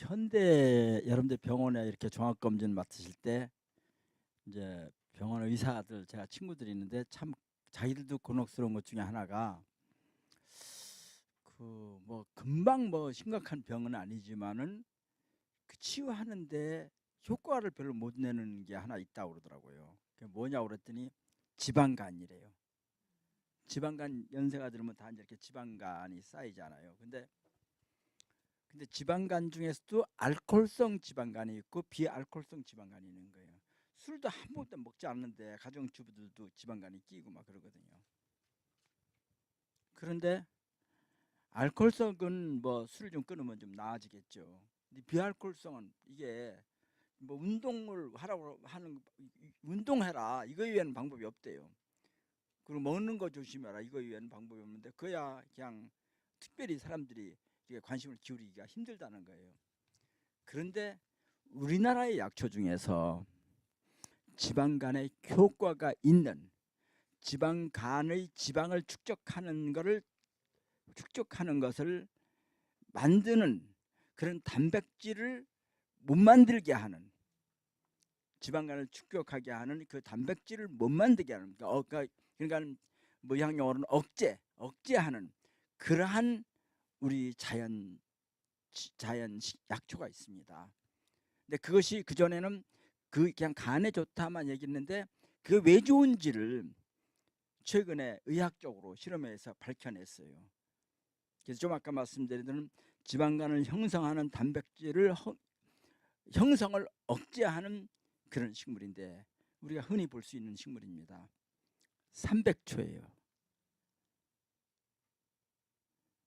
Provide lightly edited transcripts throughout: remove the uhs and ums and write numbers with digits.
현대 여러분들 병원에 이렇게 종합검진 맡으실 때 이제 병원 의사들 제가 친구들이 있는데 참 자기들도 곤혹스러운 것 중에 하나가 그 뭐 금방 뭐 심각한 병은 아니지만은 그 치유하는데 효과를 별로 못 내는 게 하나 있다고 그러더라고요. 그게 뭐냐고 그랬더니 지방간이래요. 지방간 연세가 들으면 다 이제 이렇게 지방간이 쌓이잖아요. 근데 지방간 중에서도 알코올성 지방간이 있고 비알코올성 지방간이 있는 거예요. 술도 한 번도 먹지 않는데 가정주부들도 지방간이 끼고 막 그러거든요. 그런데 알코올성은 뭐 술을 좀 끊으면 좀 나아지겠죠. 근데 비알코올성은 이게 뭐 운동을 하라고 하는 운동해라 이거 외에는 방법이 없대요. 그리고 먹는 거 조심해라 이거 외에는 방법이 없는데 그야 그냥 특별히 사람들이 이게 관심을 기울이기가 힘들다는 거예요. 그런데 우리나라의 약초 중에서 지방간에 효과가 있는 지방간의 지방을 축적하는 것을 만드는 그런 단백질을 못 만들게 하는 지방간을 축적하게 하는 그 단백질을 못 만들게 하는 그러니까 모양용어로는 억제하는 그러한 우리 자연 약초가 있습니다. 근데 그것이 그 전에는 그냥 간에 좋다만 얘기했는데 그 왜 좋은지를 최근에 의학적으로 실험해서 밝혀냈어요. 그래서 좀 아까 말씀드린 대로 지방간을 형성하는 단백질을 형성을 억제하는 그런 식물인데 우리가 흔히 볼 수 있는 식물입니다. 삼백초예요.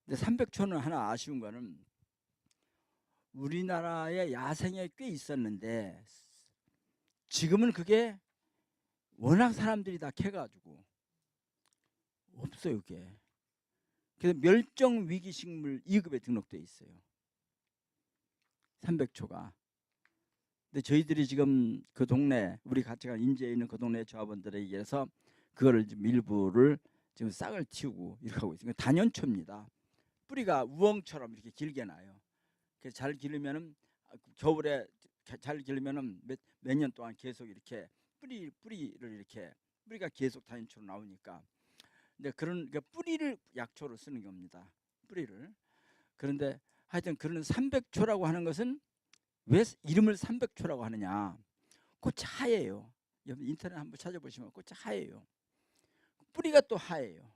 근데 삼백초는 하나 아쉬운 거는 우리나라의 야생에 꽤 있었는데 지금은 그게 워낙 사람들이 다 캐가지고 없어요. 그게. 그래서 멸종 위기 식물 2급에 등록돼 있어요. 삼백초가. 근데 저희들이 지금 그 동네 우리 같이 간 인제에 있는 그 동네 조합원들에 의해서 그거를 지금 일부를 지금 싹을 틔우고 이렇게 하고 있어요. 단연초입니다. 뿌리가 우엉처럼 이렇게 길게 나요. 그래서 잘 기르면은 겨울에 잘 기르면은 몇 년 동안 계속 이렇게 뿌리를 이렇게 뿌리가 계속 단연초로 나오니까. 근데 그런 뿌리를 약초로 쓰는 겁니다. 뿌리를. 그런데 하여튼 그런 삼백초라고 하는 것은 왜 이름을 삼백초라고 하느냐? 꽃이 하얘요. 인터넷 한번 찾아보시면 꽃이 하얘요. 뿌리가 또 하얘요.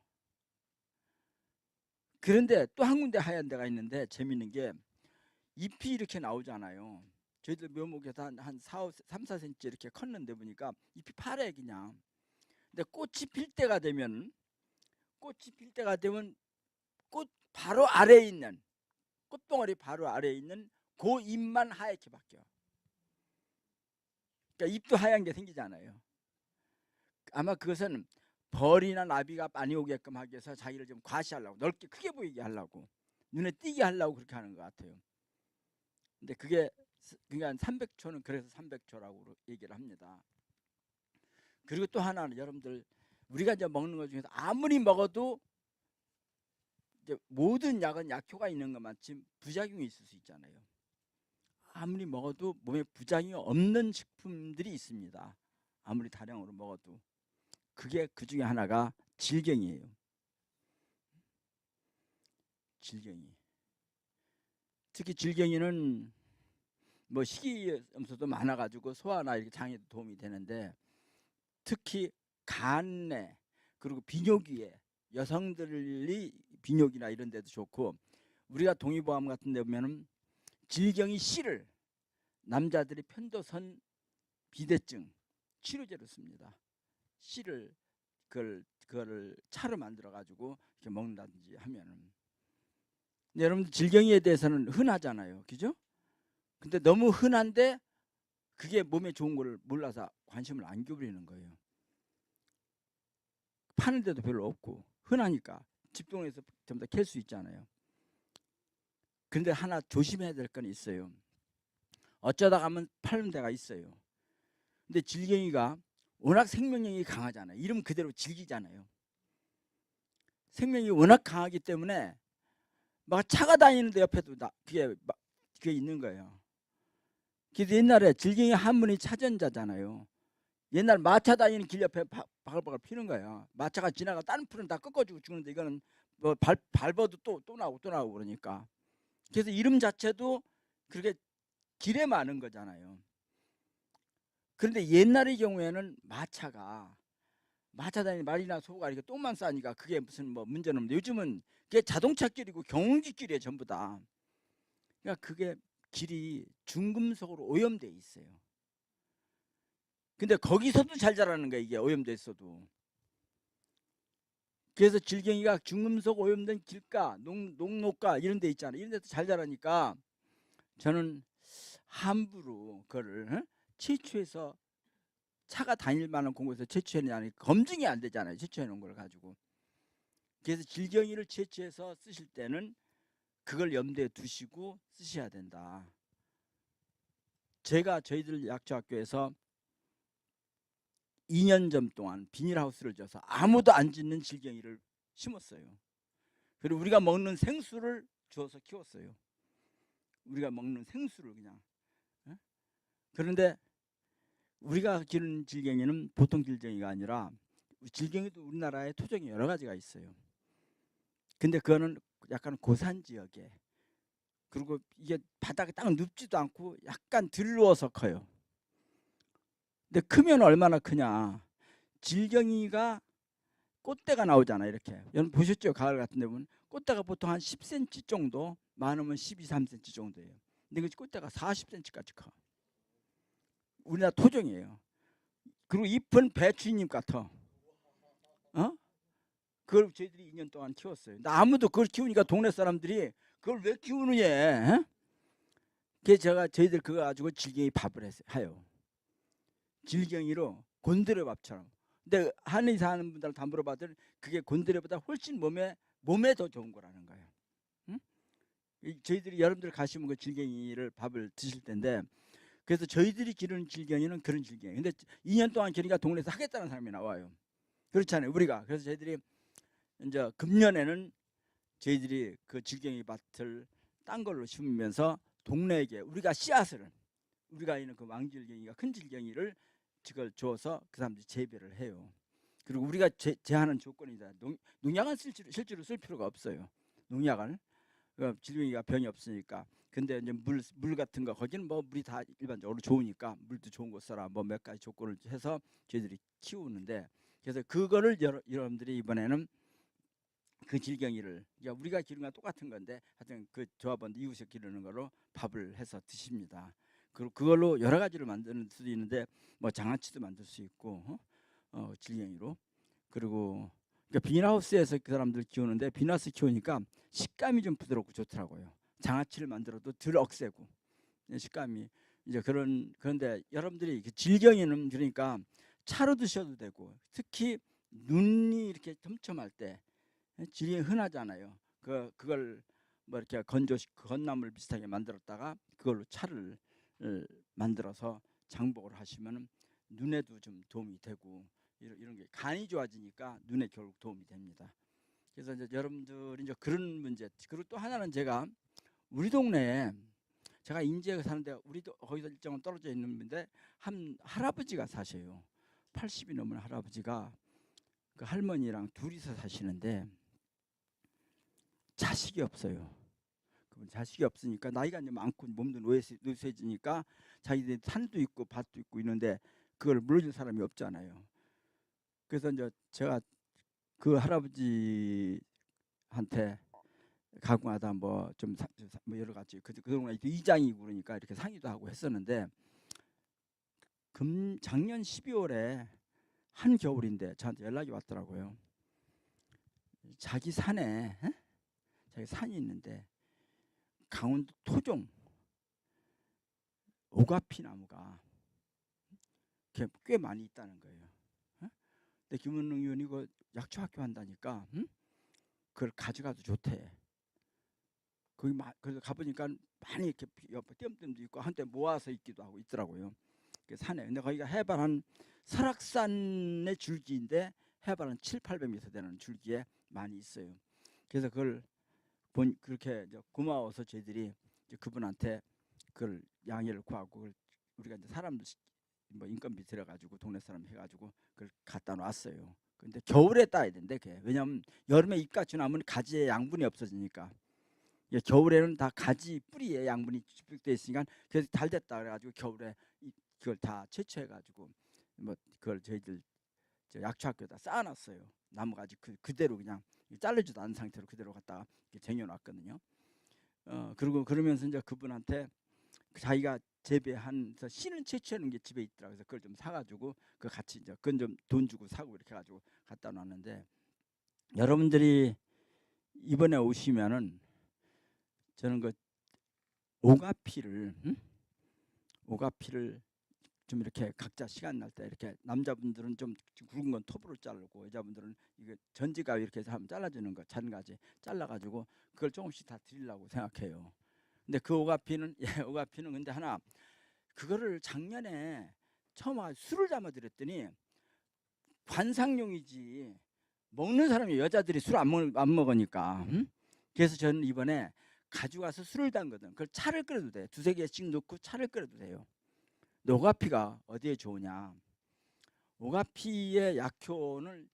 그런데 또 한 군데 하얀 데가 있는데 재밌는 게 잎이 이렇게 나오잖아요. 저희들 묘목에서 한 3, 4cm 이렇게 컸는데 보니까 잎이 파래 그냥. 근데 꽃이 필 때가 되면 꽃 바로 아래에 있는 꽃덩어리 바로 아래에 있는 그 잎만 하얗게 바뀌어. 그러니까 잎도 하얀 게 생기잖아요. 아마 그것은 벌이나 나비가 많이 오게끔 하기 위해서 자기를 좀 과시하려고 넓게 크게 보이게 하려고 눈에 띄게 하려고 그렇게 하는 것 같아요. 근데 그게 그러니까 삼백초는 그래서 삼백초라고 얘기를 합니다. 그리고 또 하나는 여러분들 우리가 이제 먹는 것 중에서 아무리 먹어도 이제 모든 약은 약효가 있는 것만큼 부작용이 있을 수 있잖아요. 아무리 먹어도 몸에 부작용이 없는 식품들이 있습니다. 아무리 다량으로 먹어도. 그게 그 중에 하나가 질경이에요. 질경이. 특히 질경이는 뭐 식이염소도 많아가지고 소화나 이렇게 장에도 도움이 되는데 특히 간내 그리고 비뇨기에 여성들이 비뇨기나 이런 데도 좋고 우리가 동의보감 같은 데 보면은 질경이 씨를 남자들이 편도선 비대증 치료제로 씁니다. 씨를 그거를 차로 만들어 가지고 이렇게 먹는다든지 하면은. 여러분들 질경이에 대해서는 흔하잖아요, 그죠? 근데 너무 흔한데 그게 몸에 좋은 걸 몰라서 관심을 안 기울이는 거예요. 파는 데도 별로 없고 흔하니까 집동에서 전부 다 캘 수 있잖아요. 근데 하나 조심해야 될 건 있어요. 어쩌다 가면 파는 데가 있어요. 근데 질경이가 워낙 생명력이 강하잖아요. 이름 그대로 질기잖아요. 생명이 워낙 강하기 때문에 막 차가 다니는데 옆에도 그게 막 그게 있는 거예요. 그래서 옛날에 질경이 한문이 차전자잖아요. 옛날 마차 다니는 길 옆에 바글바글 피는 거야. 마차가 지나가 다른 풀은 다 꺾어주고 죽는데 이거는 뭐 밟아도 또 나오고 또 나오고 그러니까. 그래서 이름 자체도 그렇게 길에 많은 거잖아요. 그런데 옛날의 경우에는 마차 다니는 말이나 소가 이렇게 똥만 싸니까 그게 무슨 뭐 문제는 없는데 요즘은 그게 자동차 길이고 경운기길이에요 전부 다. 그러니까 그게 길이 중금속으로 오염돼 있어요. 근데 거기서도 잘 자라는 거야 이게 오염돼 있어도. 그래서 질경이가 중금속 오염된 길가, 농로가 이런 데 있잖아요. 이런 데도 잘 자라니까 저는 함부로 그거를 채취해서 차가 다닐 만한 공간에서 채취해내니 검증이 안 되잖아요. 채취해 놓은 걸 가지고. 그래서 질경이를 채취해서 쓰실 때는 그걸 염두에 두시고 쓰셔야 된다. 제가 저희들 약초학교에서 2년 전 동안 비닐하우스를 져서 아무도 안 짓는 질경이를 심었어요. 그리고 우리가 먹는 생수를 주어서 키웠어요. 우리가 먹는 생수를 그냥. 그런데 우리가 기르는 질경이는 보통 질경이가 아니라 질경이도 우리나라에 토종이 여러 가지가 있어요. 근데 그거는 약간 고산 지역에, 그리고 이게 바닥에 딱 눕지도 않고 약간 들누워서 커요. 근데 크면 얼마나 크냐. 질경이가 꽃대가 나오잖아요. 이렇게 여러분 보셨죠? 가을 같은 데 보면 꽃대가 보통 한 10cm 정도, 많으면 12, 3cm 정도예요. 근데 그 꽃대가 40cm까지 커. 우리나라 토종이에요. 그리고 잎은 배추잎 같아. 그걸 저희들이 2년 동안 키웠어요. 근데 아무도 그걸 키우니까 동네 사람들이 그걸 왜 키우느냐. 그래서 저희들 그거 가지고 질경이 밥을 해요. 질경이로 곤드레 밥처럼. 근데 한의 사는 분들 다 물어봤더니 그게 곤드레보다 훨씬 몸에 더 좋은 거라는 거예요. 응? 저희들이 여러분들 가시면 그 질경이를 밥을 드실 텐데, 그래서 저희들이 기르는 질경이는 그런 질경이. 근데 2년 동안 기르니까 동네에서 하겠다는 사람이 나와요. 그렇잖아요. 우리가. 그래서 저희들이 이제 금년에는 저희들이 그 질경이 밭을 딴 걸로 심으면서 동네에게 우리가 씨앗을, 우리가 있는 그 왕질경이가 큰 질경이를 그걸 줘서 그 사람들이 재배를 해요. 그리고 우리가 제하는 조건이다. 농약은 실제로 쓸 필요가 없어요. 농약을. 질경이가 병이 없으니까. 근데 이제 물 같은 거, 거기는 뭐 물이 다 일반적으로 좋으니까 물도 좋은 거 써라, 뭐 몇 가지 조건을 해서 저희들이 키우는데, 그래서 그거를 여러분들이 이번에는 그 질경이를, 그러니까 우리가 기르는 건 똑같은 건데 하여튼 그 조합원들 이웃에 기르는 걸로 밥을 해서 드십니다. 그리고 그걸로 여러 가지를 만들 수도 있는데 뭐 장아찌도 만들 수 있고 질경이로. 그리고 그러니까 비닐하우스에서 그 사람들 키우는데 비닐하우스 키우니까 식감이 좀 부드럽고 좋더라고요. 장아찌를 만들어도 덜 억세고 식감이 이제 그런데 여러분들이 질경이는 그러니까 차로 드셔도 되고, 특히 눈이 이렇게 촘촘할 때 질이 흔하잖아요. 그걸 뭐 이렇게 건나물 비슷하게 만들었다가 그걸로 차를 만들어서 장복을 하시면 눈에도 좀 도움이 되고, 이런 게 간이 좋아지니까 눈에 결국 도움이 됩니다. 그래서 이제 여러분들이 이제 그런 문제. 그리고 또 하나는 제가 우리 동네에, 제가 인제에 사는데 우리도 거기서 일정은 떨어져 있는데 한 할아버지가 사셔요. 80이 넘은 할아버지가 그 할머니랑 둘이서 사시는데 자식이 없어요. 그분 자식이 없으니까 나이가 이제 많고 몸도 노쇠지니까 자기들 산도 있고 밭도 있고 있는데 그걸 물어줄 사람이 없잖아요. 그래서 이제 제가 그 할아버지한테 가끔가다 뭐 좀 뭐 여러 가지 그 동네 이장이고 그러니까 이렇게 상의도 하고 했었는데, 작년 12월에 한 겨울인데 저한테 연락이 왔더라고요. 자기 산에 자기 산이 있는데 강원도 토종 오가피 나무가 꽤 많이 있다는 거예요. 근데 김은능 의원이 그 약초학교 한다니까 그걸 가져가도 좋대. 거기 그래서 가보니까 많이 이렇게 띄엄띄엄도 있고 한때 모아서 있기도 하고 있더라고요. 그 산에. 근데 거기가 해발 한 설악산의 줄기인데 해발 한 7, 800m 되는 줄기에 많이 있어요. 그래서 그걸 그렇게 이제 고마워서 저희들이 이제 그분한테 그걸 양해를 구하고 그걸 우리가 이제 사람들 뭐 인건비 들여가지고 동네 사람 해가지고 그걸 갖다 놨어요. 근데 겨울에 따야 된대. 그게. 왜냐하면 여름에 잎가 지나면 가지의 양분이 없어지니까. 겨울에는 다 가지 뿌리에 양분이 집중돼 있으니까 그래서 잘 됐다 그래가지고 겨울에 그걸 다 채취해가지고 뭐 그걸 저희들 약초학교에다 쌓아놨어요. 나무가지 그대로 그냥 자르지도 않은 상태로 그대로 갖다가 쟁여놨거든요. 그리고 그러면서 이제 그분한테 자기가 재배한서 씨는 채취하는 게 집에 있더라. 그래서 그걸 좀 사가지고 그 같이 이제 그건 좀 돈 주고 사고 이렇게 해가지고 갖다 놨는데 여러분들이 이번에 오시면은 저는 그 오가피를 오가피를 좀 이렇게 각자 시간 날 때 이렇게 남자분들은 좀 굵은 건 톱으로 자르고 여자분들은 이거 전지가 이렇게 해서 한번 잘라주는 거 잔가지 잘라가지고 그걸 조금씩 다 드리려고 생각해요. 근데 그 오가피는 오가피는 근데 하나 그거를 작년에 처음 술을 담아 드렸더니 관상용이지 먹는 사람이 여자들이 술 안 먹으니까 그래서 저는 이번에 가져가서 술을 담거든. 그걸 차를 끓여도 돼. 두세 개씩 넣고 차를 끓여도 돼요. 근데 오가피가 어디에 좋으냐? 오가피의 약효는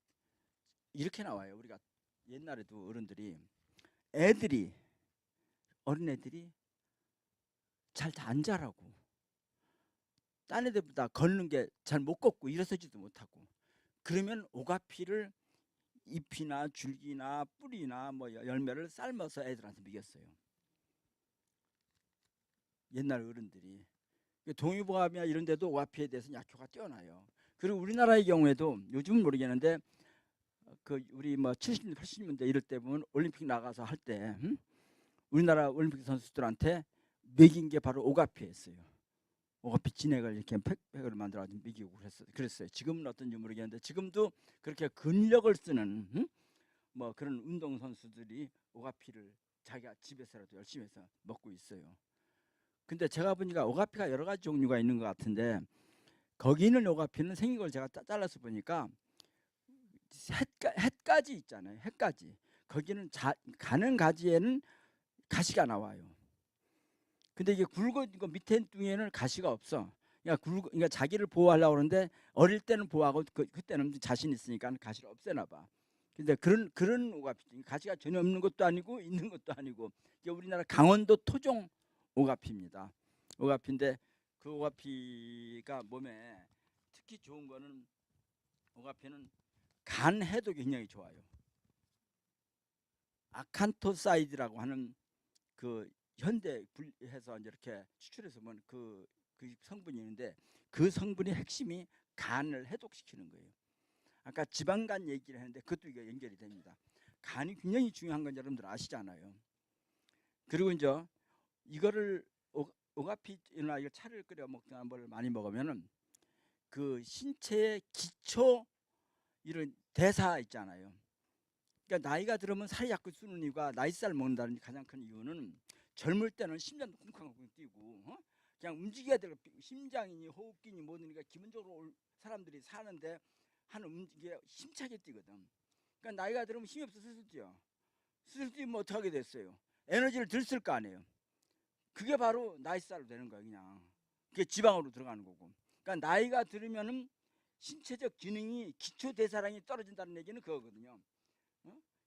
이렇게 나와요. 우리가 옛날에도 어른들이 어린애들이 잘 안 자라고 딴 애들보다 걷는 게 잘 못 걷고 일어서지도 못하고 그러면 오가피를 잎이나 줄기나 뿌리나 뭐 열매를 삶아서 애들한테 먹였어요. 옛날 어른들이. 동의보감이나 이런 데도 오가피에 대해서 약효가 뛰어나요. 그리고 우리나라의 경우에도 요즘은 모르겠는데 그 우리 뭐 70, 80년대 이럴 때 보면 올림픽 나가서 할 때 우리나라 올림픽 선수들한테 먹인 게 바로 오가피였어요. 오가피 진액을 이렇게 팩을 만들어가지고 먹이고 그랬어요. 지금은 어떤지 모르겠는데 지금도 그렇게 근력을 쓰는 뭐 그런 운동 선수들이 오가피를 자기가 집에서라도 열심히 해서 먹고 있어요. 근데 제가 보니까 오가피가 여러 가지 종류가 있는 것 같은데 거기 있는 오가피는 생긴 걸 제가 잘라서 보니까 햇가지 있잖아요. 햇가지. 거기는 가는 가지에는 가시가 나와요. 근데 이게 굵은 거 밑에 뚱에는 가시가 없어. 그러니까 자기를 보호하려고 그러는데 어릴 때는 보호하고 그때는 자신 있으니까 가시를 없애나 봐. 근데 그런 오가피 가시가 전혀 없는 것도 아니고 있는 것도 아니고 이게 우리나라 강원도 토종 오가피입니다. 오가피인데 그 오가피가 몸에 특히 좋은 거는 오가피는 간 해독이 굉장히 좋아요. 아칸토사이드라고 하는 그 현대 분해서 이렇게 추출해서 보면 그 성분이 있는데 그 성분의 핵심이 간을 해독시키는 거예요. 아까 지방간 얘기를 했는데 그것도 이게 연결이 됩니다. 간이 굉장히 중요한 건 여러분들 아시잖아요. 그리고 이제 이거를 오가피나 이거 차를 끓여 먹거나 뭘 많이 먹으면은 그 신체의 기초 이런 대사 있잖아요. 그러니까 나이가 들으면 살이 자꾸 찌는 이유가 나이살 먹는다는 가장 큰 이유는 젊을 때는 심장도 쿵쾅쿵 뛰고 그냥 움직여야 되고 심장이니 호흡기니 뭐니까 기본적으로 사람들이 사는데 하는 움직임이 힘차게 뛰거든. 그러니까 나이가 들으면 힘이 없어 슬슬 뛰어. 슬슬 뛰면 어떻게 됐어요? 에너지를 들 쓸 거 아니에요. 그게 바로 나이살로 되는 거야 그냥. 그게 지방으로 들어가는 거고. 그러니까 나이가 들으면은 신체적 기능이 기초 대사량이 떨어진다는 얘기는 그거거든요.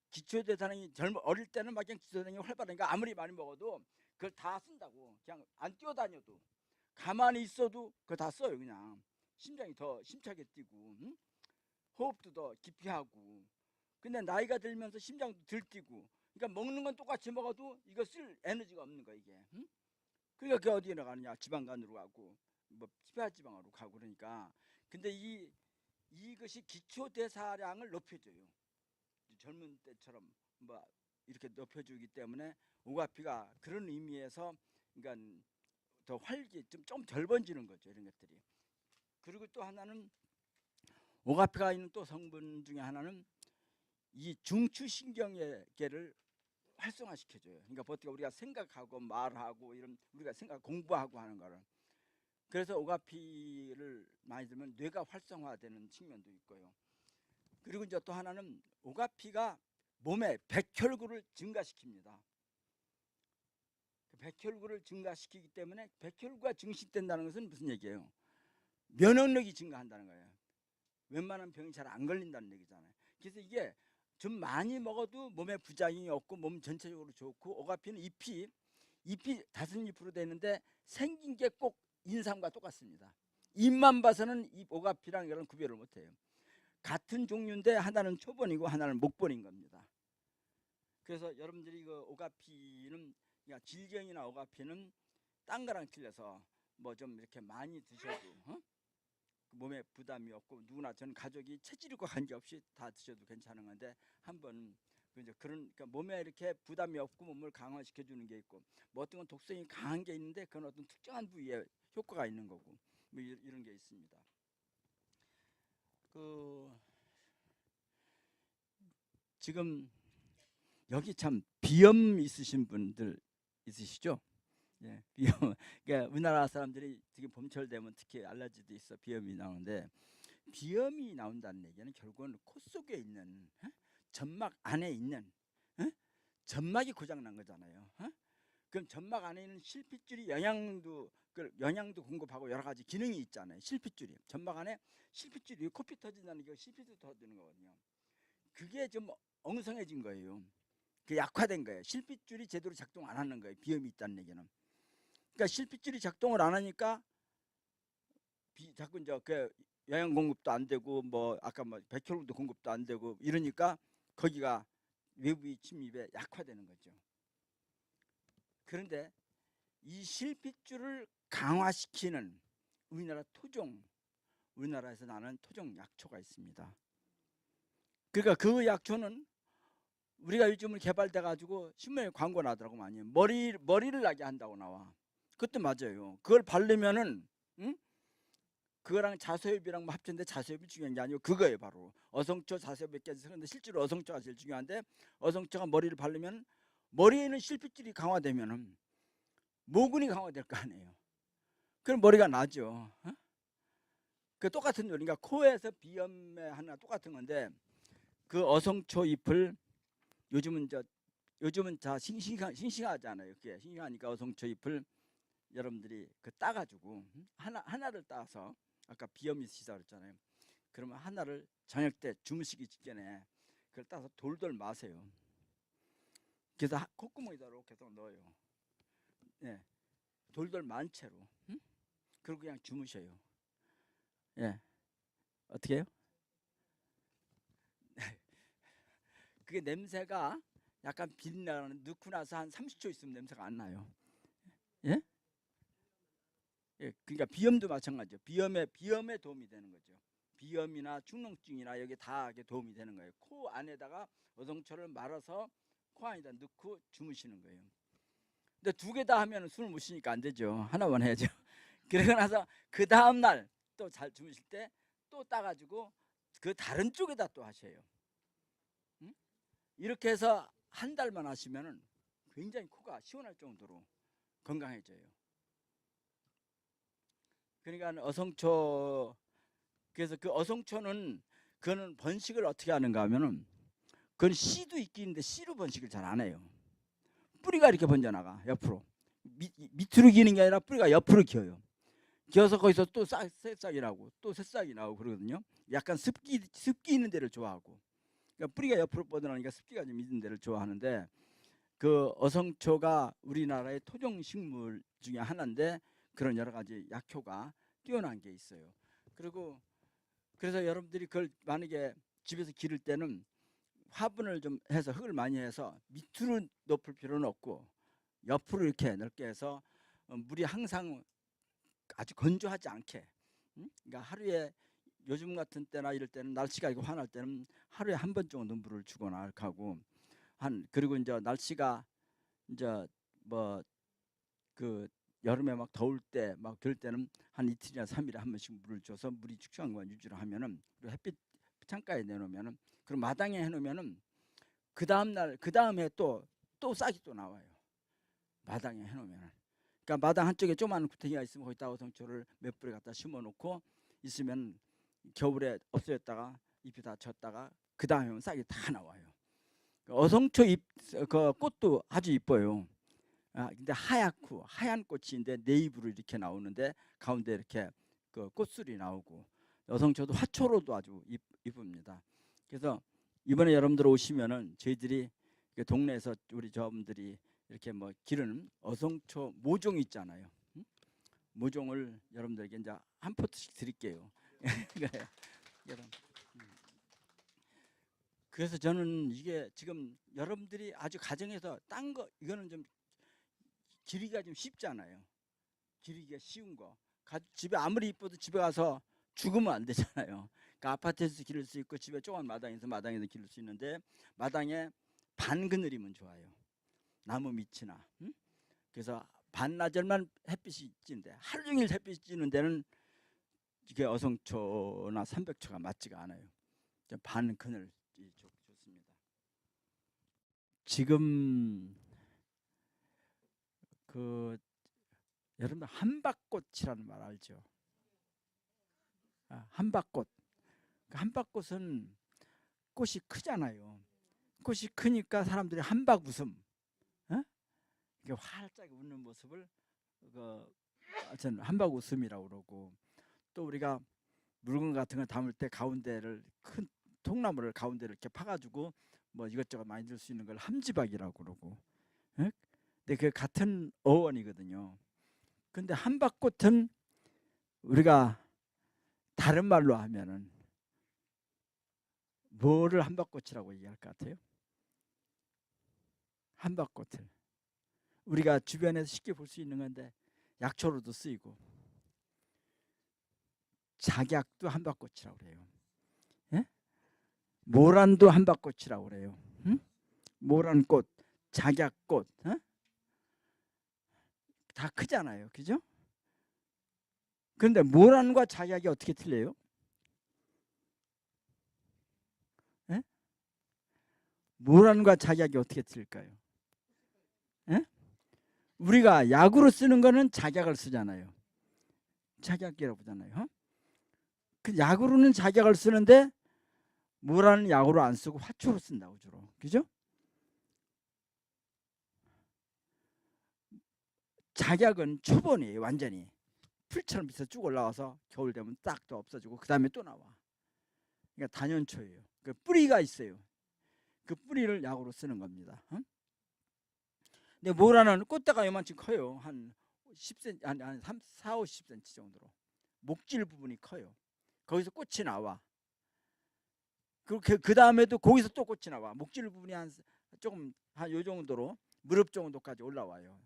기초대사량이 어릴 때는 막 그냥 기초대사량이 활발하니까 아무리 많이 먹어도 그걸 다 쓴다고. 그냥 안 뛰어다녀도 가만히 있어도 그거 다 써요. 그냥 심장이 더 힘차게 뛰고 호흡도 더 깊이 하고. 근데 나이가 들면서 심장도 덜 뛰고 그러니까 먹는 건 똑같이 먹어도 이거 쓸 에너지가 없는 거야 이게. 그러니까 그게 어디에 나가느냐 지방간으로 가고 뭐 피하지방으로 가고 그러니까. 근데 이것이 기초대사량을 높여줘요. 젊은 때처럼 뭐 이렇게 높여주기 때문에 오가피가 그런 의미에서 그러니까 더 활기 좀 덜 번지는 거죠 이런 것들이. 그리고 또 하나는 오가피가 있는 또 성분 중에 하나는 이 중추신경계를 활성화시켜줘요. 그러니까 보통 우리가 생각하고 말하고 이런 우리가 생각 공부하고 하는 거를. 그래서 오가피를 많이 들면 뇌가 활성화되는 측면도 있고요. 그리고 이제 또 하나는 오가피가 몸의 백혈구를 증가시킵니다. 백혈구를 증가시키기 때문에 백혈구가 증식된다는 것은 무슨 얘기예요? 면역력이 증가한다는 거예요. 웬만한 병이 잘 안 걸린다는 얘기잖아요. 그래서 이게 좀 많이 먹어도 몸에 부작용이 없고 몸 전체적으로 좋고, 오가피는 잎이 5잎으로 되는데 생긴 게 꼭 인삼과 똑같습니다. 잎만 봐서는 이 오가피랑 이런 구별을 못해요. 같은 종류인데 하나는 초본이고 하나는 목본인 겁니다. 그래서 여러분들이 그 오가피는, 그러니까 질경이나 오가피는 딴 거랑 틀려서 뭐 좀 이렇게 많이 드셔도 몸에 부담이 없고, 누구나 전 가족이 체질과 관계없이 다 드셔도 괜찮은 건데, 한번 이제 그러니까 몸에 이렇게 부담이 없고 몸을 강화시켜 주는 게 있고, 뭐 어떤 건 독성이 강한 게 있는데 그건 어떤 특정한 부위에 효과가 있는 거고, 뭐 이런 게 있습니다. 그 지금 여기 참 비염 있으신 분들 있으시죠? 예, 비염. 그러니까 우리나라 사람들이 지금 봄철 되면 특히 알러지도 있어 비염이 나오는데, 비염이 나온다는 얘기는 결국은 코 속에 있는 점막 안에 있는 점막이 고장 난 거잖아요. 그럼 점막 안에 있는 실핏줄이 영양도 공급하고 여러 가지 기능이 있잖아요. 실핏줄이, 점막 안에 실핏줄이, 코피 터진다는 게 실핏줄 터지는 거거든요. 그게 좀 엉성해진 거예요. 그 약화된 거예요. 실핏줄이 제대로 작동 안 하는 거예요. 비염이 있다는 얘기는. 그러니까 실핏줄이 작동을 안 하니까 자꾸 이제 그 영양 공급도 안 되고, 뭐 아까 뭐 백혈구도 공급도 안 되고 이러니까 거기가 외부의 침입에 약화되는 거죠. 그런데 이 실핏줄을 강화시키는 우리나라에서 나는 토종 약초가 있습니다. 그러니까 그 약초는 우리가 요즘은 개발돼 가지고 신문에 광고 나더라고 많이. 머리를 나게 한다고 나와. 그것도 맞아요. 그걸 바르면은 그거랑 자소엽이랑 뭐 합쳤는데 자소엽이 중요한 게 아니고 그거예요. 바로 어성초, 자소엽 깨서 쓰는데 실제로 어성초가 제일 중요한데, 어성초가 머리를 바르면 머리에는 실핏줄이 강화되면은 모근이 강화될 거 아니에요. 그럼 머리가 나죠. 그 똑같은 요리니까 코에서 비염에 하나 똑같은 건데, 그 어성초 잎을 요즘은 다 싱싱하잖아요. 그게 싱싱하니까 어성초 잎을 여러분들이 그 따가지고 하나를 따서, 아까 비염 있으시다 그랬잖아요. 그러면 하나를 저녁 때 주무시기 직전에 그걸 따서 돌돌 마세요. 그래서 콧구멍에다 계속 넣어요. 예, 돌돌 만 채로. 그리고 그냥 주무셔요. 예, 어떻게 해요? 그게 냄새가 약간 비린내는, 넣고 나서 한 30초 있으면 냄새가 안 나요. 예? 예, 그러니까 비염도 마찬가지죠. 비염에 도움이 되는 거죠. 비염이나 축농증이나 여기 다 도움이 되는 거예요. 코 안에다가 어성초를 말아서 코 안에다 넣고 주무시는 거예요. 근데 두 개 다 하면 숨을 못 쉬니까 안 되죠. 하나만 해야죠. 그러고 나서 그 다음 날 또 잘 주무실 때 또 따가지고 그 다른 쪽에다 또 하셔요. 이렇게 해서 한 달만 하시면은 굉장히 코가 시원할 정도로 건강해져요. 그러니까 어성초, 그래서 그 어성초는 그거는 번식을 어떻게 하는가 하면은, 그건 씨도 있긴 있는데 씨로 번식을 잘 안 해요. 뿌리가 이렇게 번져나가 옆으로, 밑으로 기는 게 아니라 뿌리가 옆으로 기어요. 기어서 거기서 또 새싹이 나고 또 새싹이 나오고 그러거든요. 약간 습기 있는 데를 좋아하고, 그러니까 뿌리가 옆으로 뻗어나니까 습기가 좀 있는 데를 좋아하는데, 그 어성초가 우리나라의 토종 식물 중에 하나인데 그런 여러 가지 약효가 뛰어난 게 있어요. 그리고 그래서 여러분들이 그걸 만약에 집에서 기를 때는 화분을 좀 해서, 흙을 많이 해서 밑으로 높을 필요는 없고 옆으로 이렇게 넓게 해서 물이 항상 아주 건조하지 않게, 그러니까 하루에, 요즘 같은 때나 이럴 때는 날씨가 이거 환할 때는 하루에 한 번 정도 물을 주거나 이렇게 하고, 그리고 이제 날씨가 이제 뭐 그 여름에 막 더울 때 막 그럴 때는 한 이틀이나 3일에 한 번씩 물을 줘서 물이 축축한 거 유지를 하면은, 그리고 햇빛 창가에 내놓으면은, 그리고 마당에 해놓으면은 그 다음 날, 그 다음에 또 싹이 또 나와요. 마당에 해놓으면은. 그러니까 마당 한쪽에 조그마한 구덩이가 있으면 거기다 어성초를 몇 뿌리 갖다 심어놓고 있으면 겨울에 없어졌다가 잎이 다 졌다가 그 다음에 싹이 다 나와요. 어성초 잎, 그 꽃도 아주 이뻐요. 근데 하얗고 하얀 꽃인데 네이브로 이렇게 나오는데 가운데 이렇게 그 꽃술이 나오고 여성초도 화초로도 아주 이쁩니다. 그래서 이번에 여러분들 오시면은 저희들이 동네에서 우리 저분들이 이렇게 뭐 기르는 어성초 모종 있잖아요. 모종을 여러분들에게 이제 한 포트씩 드릴게요. 그래서 저는 이게 지금 여러분들이 아주 가정에서 딴 거 이거는 좀 기르기가 좀 쉽잖아요. 기르기가 쉬운 거. 집에 아무리 이뻐도 집에 가서 죽으면 안 되잖아요. 그러니까 아파트에서 기를 수 있고 집에 조그만 마당에서 기를 수 있는데 마당에 반그늘이면 좋아요. 나무 밑이나. 그래서 반나절만 햇빛이 찌는데 하루 종일 햇빛이 찌는 데는 이게 어성초나 삼백초가 맞지가 않아요. 반그늘 좋습니다. 지금 그 여러분 한박꽃이라는 말 알죠? 한박꽃. 한박꽃은 꽃이 크잖아요. 꽃이 크니까 사람들이 한박 웃음, 이게 활짝 웃는 모습을 저는 한박 웃음이라고 그러고, 또 우리가 물건 같은 거 담을 때 가운데를 큰 통나무를 가운데를 이렇게 파가지고 뭐 이것저것 많이 들 수 있는 걸 함지박이라고 그러고, 근데 그 같은 어원이거든요. 근데 한박꽃은 우리가 다른 말로 하면은 뭐를 한박꽃이라고 얘기할 것 같아요? 한박꽃을 우리가 주변에서 쉽게 볼 수 있는 건데 약초로도 쓰이고 작약도 한박꽃이라고 그래요. 예? 모란도 한박꽃이라고 그래요. 모란꽃, 작약꽃, 다 크잖아요. 그죠? 그런데 모란과 작약이 어떻게 틀려요? 예? 모란과 작약이 어떻게 틀릴까요? 예? 우리가 약으로 쓰는 거는 작약을 쓰잖아요. 작약이라고 하잖아요. 그 약으로는 작약을 쓰는데 모란은 약으로 안 쓰고 화초로 쓴다고 주로. 그죠? 작약은 초본이에요. 완전히 풀처럼 밑에서 쭉 올라와서 겨울 되면 딱 또 없어지고 그 다음에 또 나와. 그러니까 단연초예요. 그 뿌리가 있어요. 그 뿌리를 약으로 쓰는 겁니다. 근데 모란은 꽃대가 요만큼 커요. 한 10cm, 한 3, 4, 50cm 정도로. 목질 부분이 커요. 거기서 꽃이 나와. 그 다음에도 거기서 또 꽃이 나와. 목질 부분이 한 조금 한 요 정도로 무릎 정도까지 올라와요.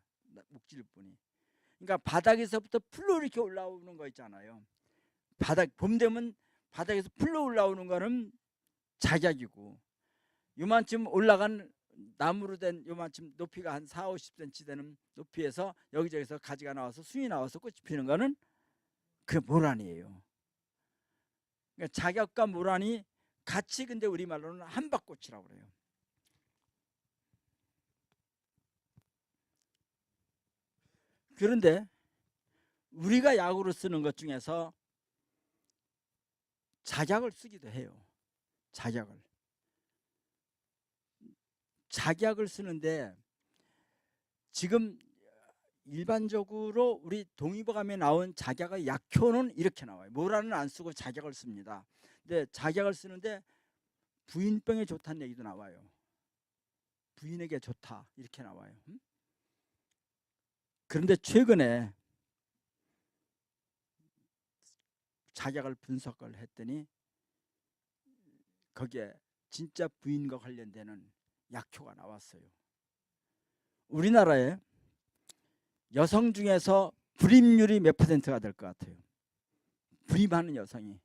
목질 부분이. 그러니까 바닥에서부터 풀로 이렇게 올라오는 거 있잖아요. 봄 되면 바닥에서 풀로 올라오는 거는 작약이고, 요만큼 올라간 나무로 된 요만큼 높이가 한 4, 50cm 되는 높이에서 여기저기서 가지가 나와서 순이 나와서 꽃이 피는 거는 그 모란이에요. 그러니까 작약과 모란이 같이, 근데 우리말로는 한박꽃이라고 그래요. 그런데 우리가 약으로 쓰는 것 중에서 작약을 쓰기도 해요. 작약을 쓰는데 지금 일반적으로 우리 동의보감에 나온 작약의 약효는 이렇게 나와요. 모란은 안 쓰고 작약을 씁니다. 근데 작약을 쓰는데 부인병에 좋다는 얘기도 나와요. 부인에게 좋다 이렇게 나와요. 그런데 최근에 작약을 분석을 했더니 거기에 진짜 부인과 관련되는 약효가 나왔어요. 우리나라에 여성 중에서 불임률이 몇 퍼센트가 될 것 같아요? 불임하는 여성이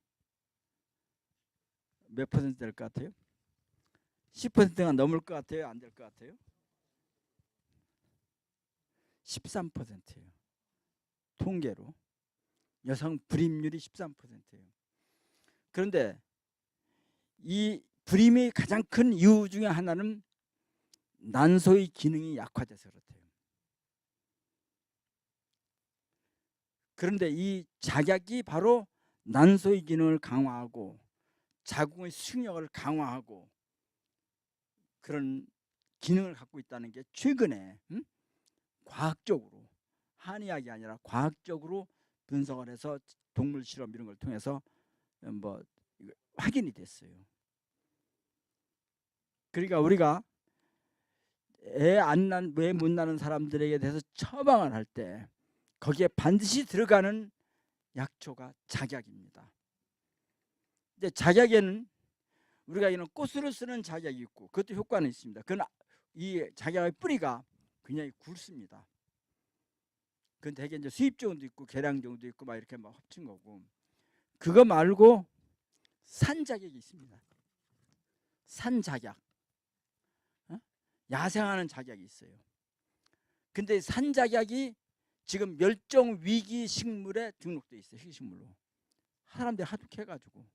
몇 퍼센트 될 것 같아요? 10%가 넘을 것 같아요? 안 될 것 같아요? 13%예요. 통계로 여성 불임률이 13%예요. 그런데 이 불임의 가장 큰 이유 중에 하나는 난소의 기능이 약화돼서 그렇대요. 그런데 이 작약이 바로 난소의 기능을 강화하고 자궁의 수력을 강화하고 그런 기능을 갖고 있다는 게 최근에 과학적으로, 한의학이 아니라 과학적으로 분석을 해서 동물 실험 이런 걸 통해서 뭐 확인이 됐어요. 그러니까 우리가 애 못 낳는 사람들에게 대해서 처방을 할 때 거기에 반드시 들어가는 약초가 작약입니다. 근데 작약에는 우리가 이런 꽃으로 쓰는 작약이 있고 그것도 효과는 있습니다. 그건 이 작약의 뿌리가 굉장히 굵습니다. 그건 대개 이제 수입종도 있고 계량종도 있고 막 이렇게 막 합친 거고, 그거 말고 산작약이 있습니다. 산작약, 야생하는 작약이 있어요. 근데 산작약이 지금 멸종 위기 식물에 등록돼 있어요. 희귀식물로. 사람들이 하도 캐가지고.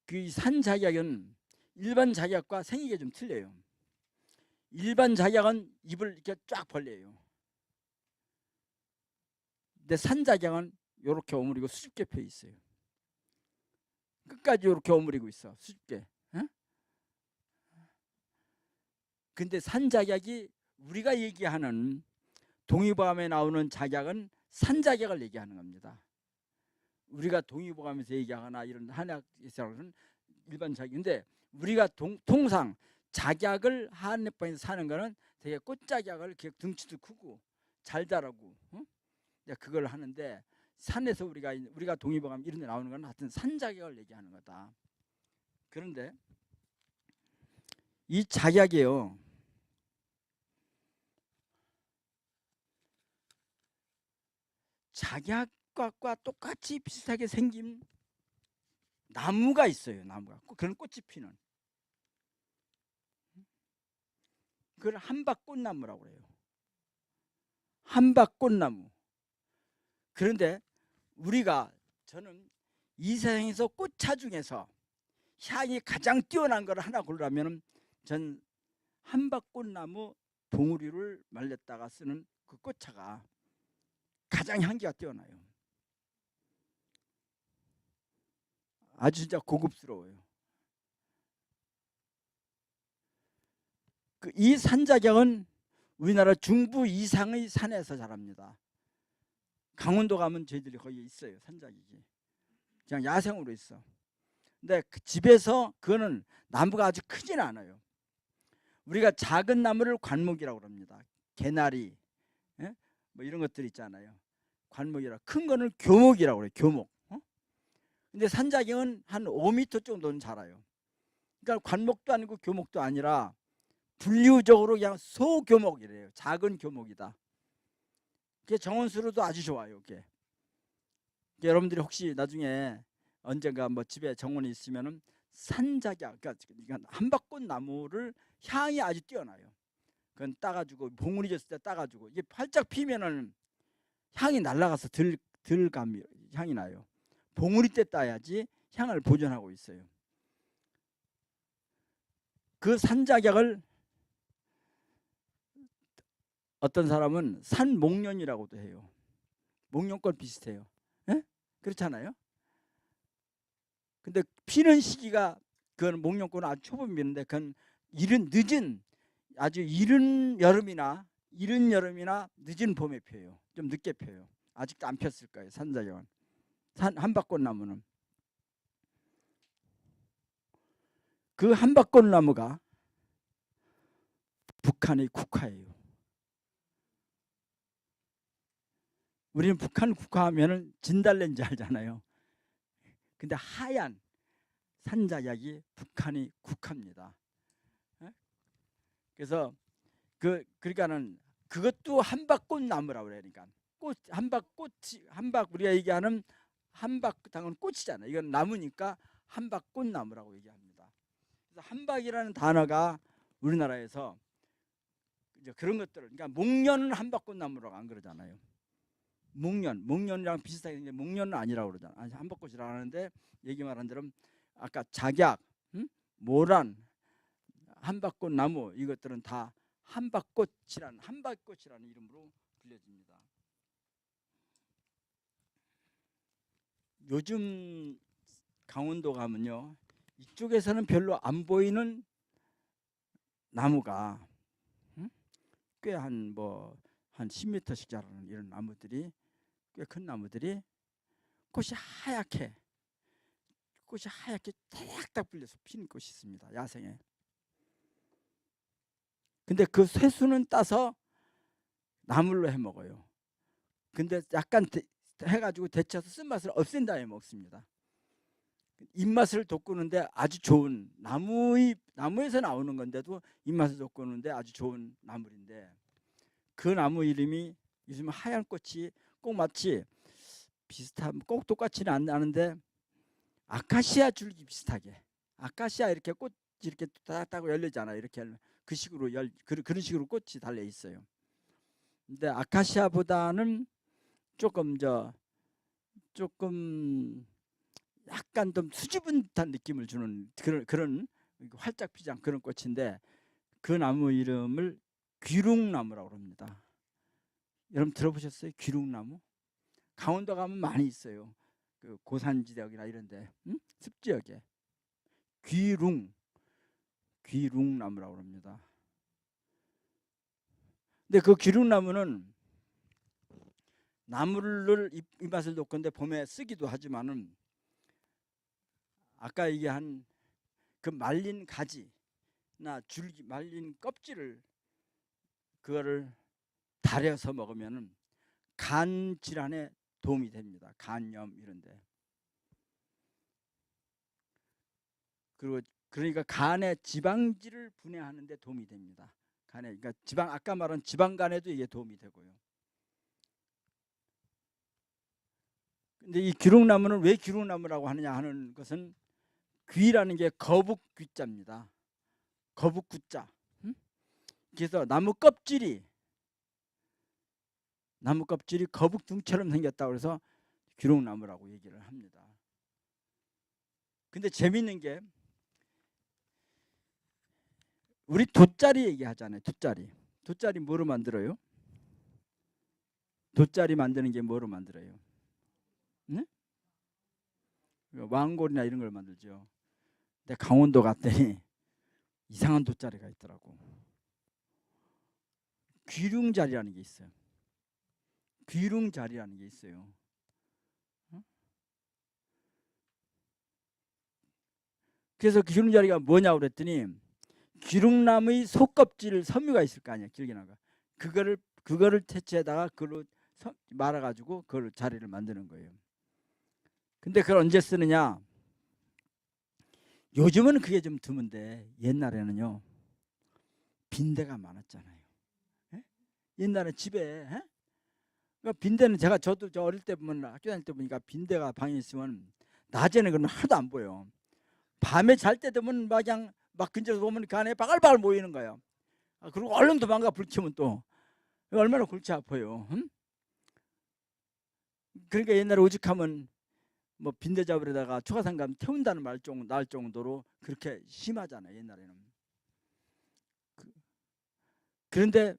그 산작약은 일반 작약과 생긴 게 좀 틀려요. 일반 작약은 입을 이렇게 쫙 벌려요. 근데 산작약은 이렇게 오므리고 수줍게 펴 있어요. 끝까지 이렇게 오므리고 있어. 수줍게. 근데 산작약이 우리가 얘기하는 동의보감에 나오는 작약은 산작약을 얘기하는 겁니다. 우리가 동의보감에서 얘기하거나 이런 한약에서는 일반 작약인데, 우리가 통상 작약을 한약방에서 사는 거는 되게 꽃작약을 이렇게 등치도 크고 잘 자라고 그걸 하는데, 산에서 우리가 동의보감 이런 데 나오는 건 하여튼 산작약을 얘기하는 거다. 그런데 이 작약이요, 작약과 똑같이 비슷하게 생긴 나무가 있어요. 나무가 그런 꽃이 피는, 그걸 한박꽃나무라고 그래요. 한박꽃나무. 그런데 저는 이 세상에서 꽃차 중에서 향이 가장 뛰어난 걸 하나 고르라면 전 한박꽃나무 봉우리를 말렸다가 쓰는 그 꽃차가 가장 향기가 뛰어나요. 아주 진짜 고급스러워요. 이 산작약은 우리나라 중부 이상의 산에서 자랍니다. 강원도 가면 저희들이 거기 있어요. 산작약이 그냥 야생으로 있어. 근데 그 집에서 그거는 나무가 아주 크지는 않아요. 우리가 작은 나무를 관목이라고 합니다. 개나리, 뭐 이런 것들 있잖아요. 관목이라. 큰 거는 교목이라고 그래요. 교목. 근데 산작약은 한 5m 정도는 자라요. 그러니까 관목도 아니고 교목도 아니라 분류적으로 그냥 소교목이래요. 작은 교목이다. 그게 정원수로도 아주 좋아요. 그게. 여러분들이 혹시 나중에 언젠가 뭐 집에 정원이 있으면은 산작약, 그러니까 한박꽃 나무를 향이 아주 뛰어나요. 그건 따가지고 봉우리 졌을 때 따가지고 이게 활짝 피면은 향이 날아가서 덜감 향이 나요. 봉우리 때 따야지 향을 보존하고 있어요. 그 산작약을 어떤 사람은 산목련이라고도 해요. 목련꽃 비슷해요. 그렇잖아요. 근데 피는 시기가, 그건 목련꽃은 아주 초봄 피는데 그건 아주 이른 여름이나 늦은 봄에 펴요. 좀 늦게 펴요. 아직도 안 폈을 거예요. 산작약은. 한박꽃나무는. 그 한박꽃나무가 북한의 국화예요. 우리는 북한 국화하면은 진달래인지 알잖아요. 근데 하얀 산작약이 북한의 국화입니다. 그래서 그러니까는 그것도 한박꽃나무라고 그래요. 그러니까 한박 우리가 얘기하는 한박당은 꽃이잖아요. 이건 나무니까 한박꽃나무라고 얘기합니다. 그래서 한박이라는 단어가 우리나라에서 이제 그런 것들을, 그러니까 목련은 한박꽃나무라고 안 그러잖아요. 목련이랑 비슷하게 생긴 목련은 아니라고 그러잖아요. 한박꽃이라고 하는데 얘기 말한 대로 아까 작약, 모란, 한박꽃나무 이것들은 다 한박꽃이라는 이름으로 불려집니다. 요즘 강원도 가면요, 이쪽에서는 별로 안 보이는 나무가 꽤 한 10m씩 자라는 이런 나무들이, 꽤 큰 나무들이 꽃이 하얗게 딱딱 불려서 피는 꽃이 있습니다. 야생에. 근데 그 쇠수는 따서 나물로 해 먹어요. 근데 약간 해가지고 데쳐서 쓴맛을 없앤 다음에 먹습니다. 입맛을 돋구는데 아주 좋은 나무에서 나오는 건데도 입맛을 돋구는데 아주 좋은 나물인데, 그 나무 이름이 요즘 하얀 꽃이 꼭 마치 비슷한, 꼭 똑같지는 않은데 아카시아 줄기 비슷하게, 아카시아 이렇게 꽃 이렇게 따따고 열리잖아요. 이렇게 그 식으로 그런 식으로 꽃이 달려 있어요. 근데 아카시아보다는 조금 약간 좀 수줍은 듯한 느낌을 주는 그런 활짝 피지 않은 그런 꽃인데, 그 나무 이름을 귀룽나무라고 합니다. 여러분 들어보셨어요? 귀룽나무? 강원도 가면 많이 있어요. 그 고산 지역이나 이런데, 습지역에 귀룽나무라고 합니다. 근데 그 귀룽나무는 나무를 입맛을 돋구는데 봄에 쓰기도 하지만은, 아까 얘기한 그 말린 가지나 줄기, 말린 껍질을 그거를 달여서 먹으면은 간 질환에 도움이 됩니다. 간염 이런데. 그리고 그러니까 간의 지방질을 분해하는 데 도움이 됩니다. 간에, 그러니까 아까 말한 지방간에도 이게 도움이 되고요. 근데 이 귀룽나무는 왜 귀룽나무라고 하느냐 하는 것은, 귀라는 게 거북귀자입니다. 거북구자. 그래서 나무 껍질이 거북등처럼 생겼다고 해서 귀롱나무라고 얘기를 합니다. 근데 재밌는 게, 우리 돗자리 얘기하잖아요. 돗자리 뭐로 만들어요? 돗자리 만드는 게 뭐로 만들어요? 네? 왕골이나 이런 걸 만들죠. 근데 강원도 갔더니 이상한 돗자리가 있더라고. 귀룽자리라는 게 있어요. 귀룽자리라는 게 있어요. 그래서 귀룽자리가 뭐냐고 그랬더니, 귀룽나무의 속껍질 섬유가 있을 거 아니야, 길게 나가. 그거를 채취에다가 그걸로 말아가지고 그걸 자리를 만드는 거예요. 근데 그걸 언제 쓰느냐? 요즘은 그게 좀 드문데 옛날에는요, 빈대가 많았잖아요. 에? 옛날에 집에, 그러니까 빈대는 저도 어릴 때 보면, 학교 다닐 때 보니까 빈대가 방에 있으면 낮에는 그러면 하나도 안 보여. 밤에 잘 때 되면 그냥 막 근처에서 보면 그 안에 바글바글 모이는 거예요. 그리고 얼른 도망가, 불 켜면 또. 얼마나 골치 아파요. 그러니까 옛날에 오죽하면 뭐 빈대 잡으려다가 초가상감 태운다는 말 날 정도로 그렇게 심하잖아요, 옛날에는. 그런데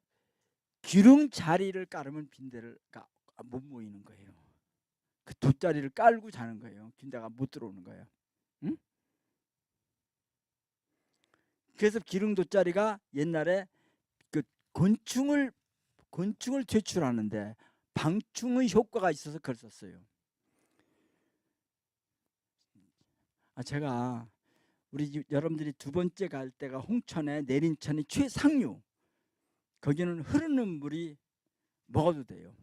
기둥자리를 깔으면 빈대가 못 모이는 거예요. 그 돗자리를 깔고 자는 거예요. 빈대가 못 들어오는 거예요. 응? 그래서 기둥 돗자리가 옛날에 그 곤충을 퇴출하는데 방충의 효과가 있어서 그걸 썼어요. 제가 여러분들이 두 번째 갈 때가 홍천의 내린천의 최상류, 거기는 흐르는 물이 먹어도 돼요.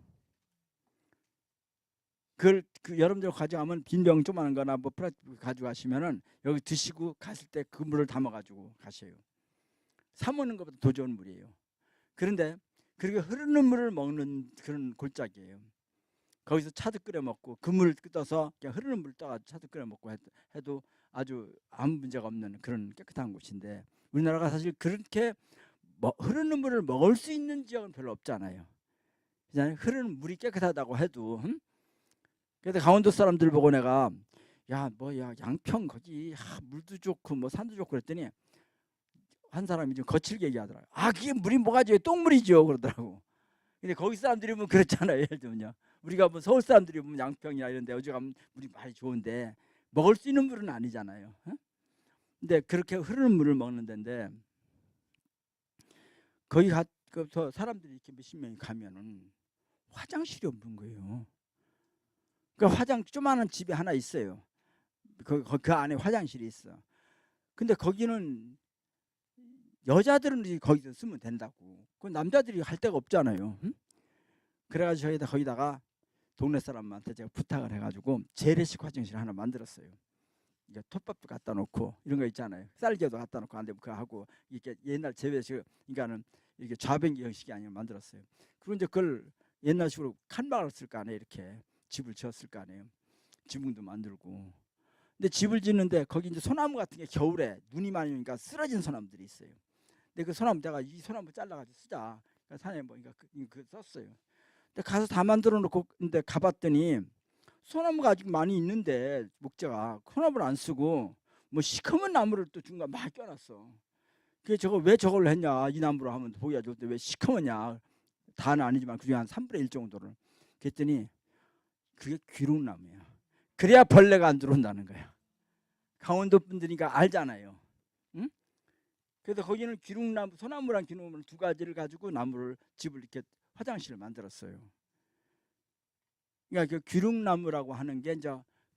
그걸 여러분들 가져가면 빈병 조그마한 거나 뭐 플라스틱 가져가시면은 여기 드시고 가실 때 그 물을 담아가지고 가셔요. 사 먹는 것보다 더 좋은 물이에요. 그런데 그렇게 흐르는 물을 먹는 그런 골짜기예요. 거기서 차도 끓여 먹고, 그 물을 떠서 그냥 흐르는 물을 떠가지고 차도 끓여 먹고 해도 아주 아무 문제가 없는 그런 깨끗한 곳인데, 우리나라가 사실 그렇게 흐르는 물을 먹을 수 있는 지역은 별로 없잖아요. 그냥 흐르는 물이 깨끗하다고 해도. 그래서 강원도 사람들 보고 내가 양평 거기 물도 좋고 뭐 산도 좋고 그랬더니, 한 사람이 좀 거칠게 얘기하더라고요. 그게 물이 뭐가지요? 똥물이죠, 그러더라고. 근데 거기 사람들이 보면 그렇잖아요. 예를 들면요, 우리가 뭐 서울 사람들이 보면 양평이나 이런 데 어디 가면 물이 많이 좋은데 먹을 수 있는 물은 아니잖아요. 근데 그렇게 흐르는 물을 먹는 데인데 거기 가서 사람들이 이렇게 몇십 명이 가면은 화장실이 없는 거예요. 그러니까 조그마한 집이 하나 있어요. 그 안에 화장실이 있어. 근데 거기는 여자들은 거기서 쓰면 된다고. 그 남자들이 할 데가 없잖아요. 응? 그래가지고 거기다가 동네 사람한테 제가 부탁을 해가지고 재래식 화장실 하나 만들었어요. 이게 톱밥도 갖다 놓고 이런 거 있잖아요. 쌀개도 갖다 놓고 안 되면 그거 하고 이렇게 옛날 재래식 그러니까는 이렇게 좌변기 형식이 아니라 만들었어요. 그리고 이제 그걸 옛날식으로 칸막을 쓸 거 아니에요. 이렇게 집을 지었을 거 아니에요. 지붕도 만들고. 근데 집을 짓는데 거기 이제 소나무 같은 게 겨울에 눈이 많이 오니까 쓰러진 소나무들이 있어요. 근데 그 소나무 내가 이 소나무 잘라가지고 쓰자. 그러니까 산에 뭐 그 썼어요. 근데 가서 다 만들어 놓고 근데 가봤더니 소나무가 아직 많이 있는데 목재가 소나무를 안 쓰고 뭐 시커먼 나무를 또 중간 막 껴놨어. 그게 저거 왜 저걸 했냐 이 나무로 하면 보기가 좋은데 왜 시커먼냐. 다는 아니지만 그중에 한 3분의 1 정도를. 그랬더니 그게 귀롱나무야. 그래야 벌레가 안 들어온다는 거야. 강원도 분들이니까 알잖아요. 응? 그래서 거기는 귀롱나무, 소나무랑 귀농나무 두 가지를 가지고 나무를 집을 이렇게 화장실을 만들었어요. 그러니까 그 귀롱나무라고 하는 게 이제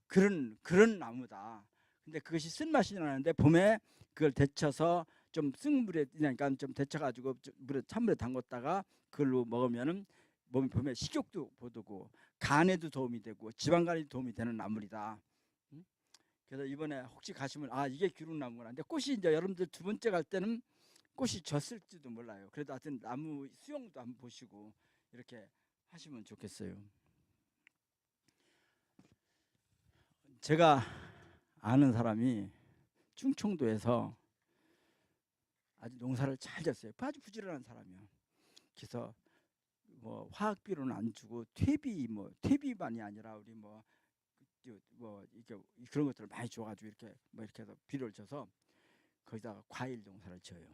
그런 나무다. 근데 그것이 쓴맛이 나는데 봄에 그걸 데쳐서 좀 쓴물에 그러니까 좀 데쳐가지고 물에 찬물에 담궜다가 그걸로 먹으면은 봄에 식욕도 돋고 간에도 도움이 되고 지방간에도 도움이 되는 나물이다. 그래서 이번에 혹시 가시면 아 이게 귀롱나무구나. 근데 꽃이 이제 여러분들 두 번째 갈 때는 꽃이 졌을지도 몰라요. 그래도 하여튼 나무 수영도 한번 보시고 이렇게 하시면 좋겠어요. 제가 아는 사람이 충청도에서 아주 농사를 잘 졌어요. 아주 부지런한 사람이요. 그래서 뭐 화학비료는 안 주고 퇴비만이 아니라 우리 뭐 이렇게 그런 것들을 많이 줘가지고 이렇게 뭐 이렇게 해서 비료를 줘서 거기다가 과일 농사를 지어요.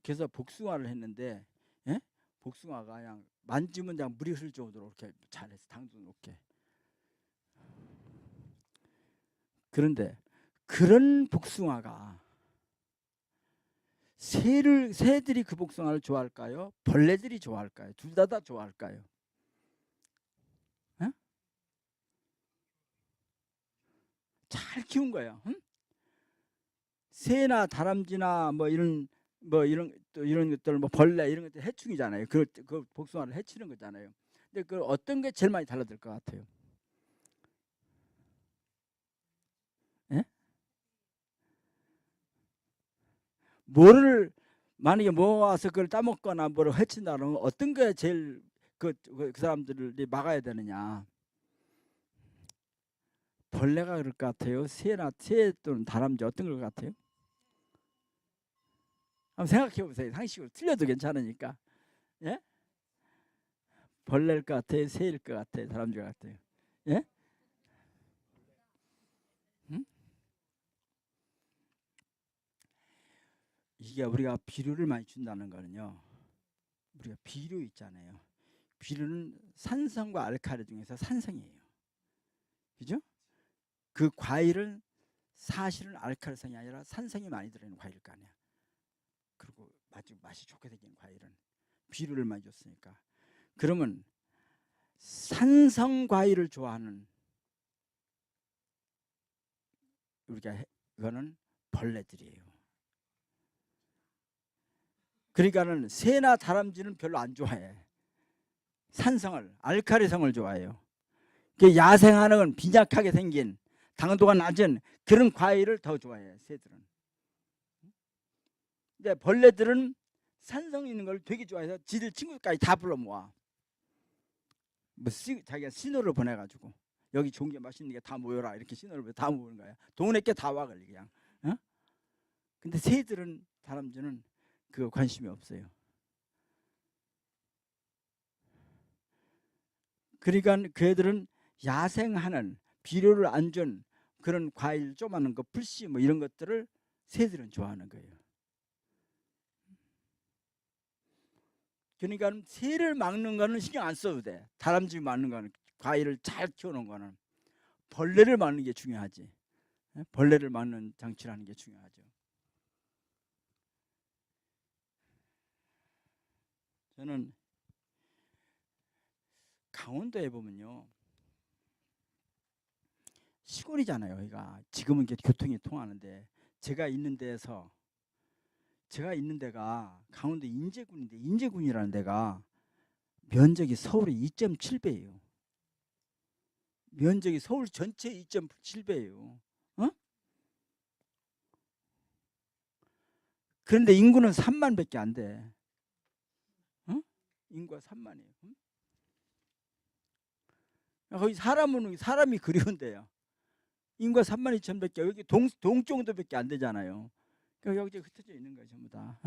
그래서 복숭아를 했는데, 예? 복숭아가 그냥 만지면 그냥 물이 흐를 정도로 이렇게 잘해서 당도 높게. 그런데 그런 복숭아가 새들이 그 복숭아를 좋아할까요? 벌레들이 좋아할까요? 둘 다 좋아할까요? 예? 잘 키운 거예요. 응? 새나 다람쥐나 또 이런 것들 뭐 벌레 이런 것들 해충이잖아요. 그 복숭아를 해치는 거잖아요. 근데 그 어떤 게 제일 많이 달라들 것 같아요? 예? 뭐를 만약에 모아서 그걸 따먹거나 뭐를 해친다면 어떤 게 제일 그 사람들을 막아야 되느냐? 벌레가 그럴 것 같아요. 새 또는 다람쥐 어떤 걸 같아요? 한번 생각해 보세요. 상식으로 틀려도 괜찮으니까. 예? 벌레일 것 같아요. 새일 것 같아요. 다람쥐 같아요. 예? 음? 이게 우리가 비료를 많이 준다는 거는요. 우리가 비료 있잖아요. 비료는 산성과 알칼리 중에서 산성이에요. 그죠? 그 과일은 사실은 알칼리성이 아니라 산성이 많이 들어있는 과일일 거 아니야. 그리고 맛이 좋게 생긴 과일은 비료를 많이 줬으니까. 그러면 산성 과일을 좋아하는 이거는 벌레들이에요. 그러니까는 새나 다람쥐는 별로 안 좋아해. 산성을 알칼리성을 좋아해요. 야생하는 건 빈약하게 생긴 당도가 낮은 그런 과일을 더 좋아해요. 새들은. 근데 벌레들은 산성 있는 걸 되게 좋아해서 지들 친구까지 다 불러 모아. 자기가 신호를 보내가지고 여기 좋은 게 맛있는 게 다 모여라 이렇게 신호를 보내 다 모으는 거야. 동네 게 다 와 걸리 그냥. 어? 근데 새들은 다람쥐는 그거 관심이 없어요. 그러니까 그 애들은 야생하는 비료를 안 준 그런 과일 조그마한 거 풀씨 뭐 이런 것들을 새들은 좋아하는 거예요. 그러니까 새를 막는 거는 신경 안 써도 돼. 다람쥐 막는 거는 과일을 잘 키워놓은 거는 벌레를 막는 게 중요하지. 벌레를 막는 장치를 하는 게 중요하죠. 저는 강원도에 보면요, 시골이잖아요. 여기가 지금은 이게 교통이 통하는데, 제가 있는 데가 강원도 인제군인데, 인제군이라는 데가 면적이 서울의 2.7배예요. 면적이 서울 전체 2.7배예요. 그런데 인구는 3만밖에 안 돼. 인구가 3만이에요. 거기 사람이 그리운데요. 인구가 3만 2천밖에, 여기 동 정도밖에 안 되잖아요. 그러니까 여기 흩어져 있는 거예요, 전부 다.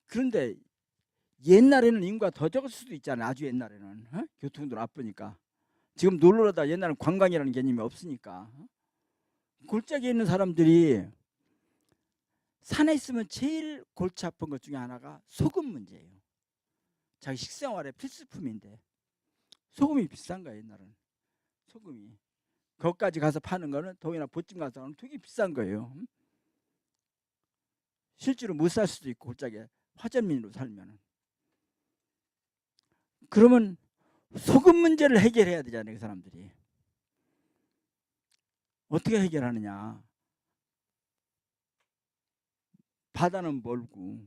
그런데 옛날에는 인구가 더 적을 수도 있잖아요. 아주 옛날에는 교통도 나쁘니까. 지금 놀러다 옛날에는 관광이라는 개념이 없으니까. 골짜기에 있는 사람들이 산에 있으면 제일 골치 아픈 것 중에 하나가 소금 문제예요. 자기 식생활의 필수품인데 소금이 비싼 거예요. 옛날은 소금이. 거기까지 가서 파는 거는 동이나 보찜 가서 하는 되게 비싼 거예요. 실제로 못 살 수도 있고, 골짜기에 화전민으로 살면은. 그러면 소금 문제를 해결해야 되잖아요. 그 사람들이. 어떻게 해결하느냐. 바다는 멀고,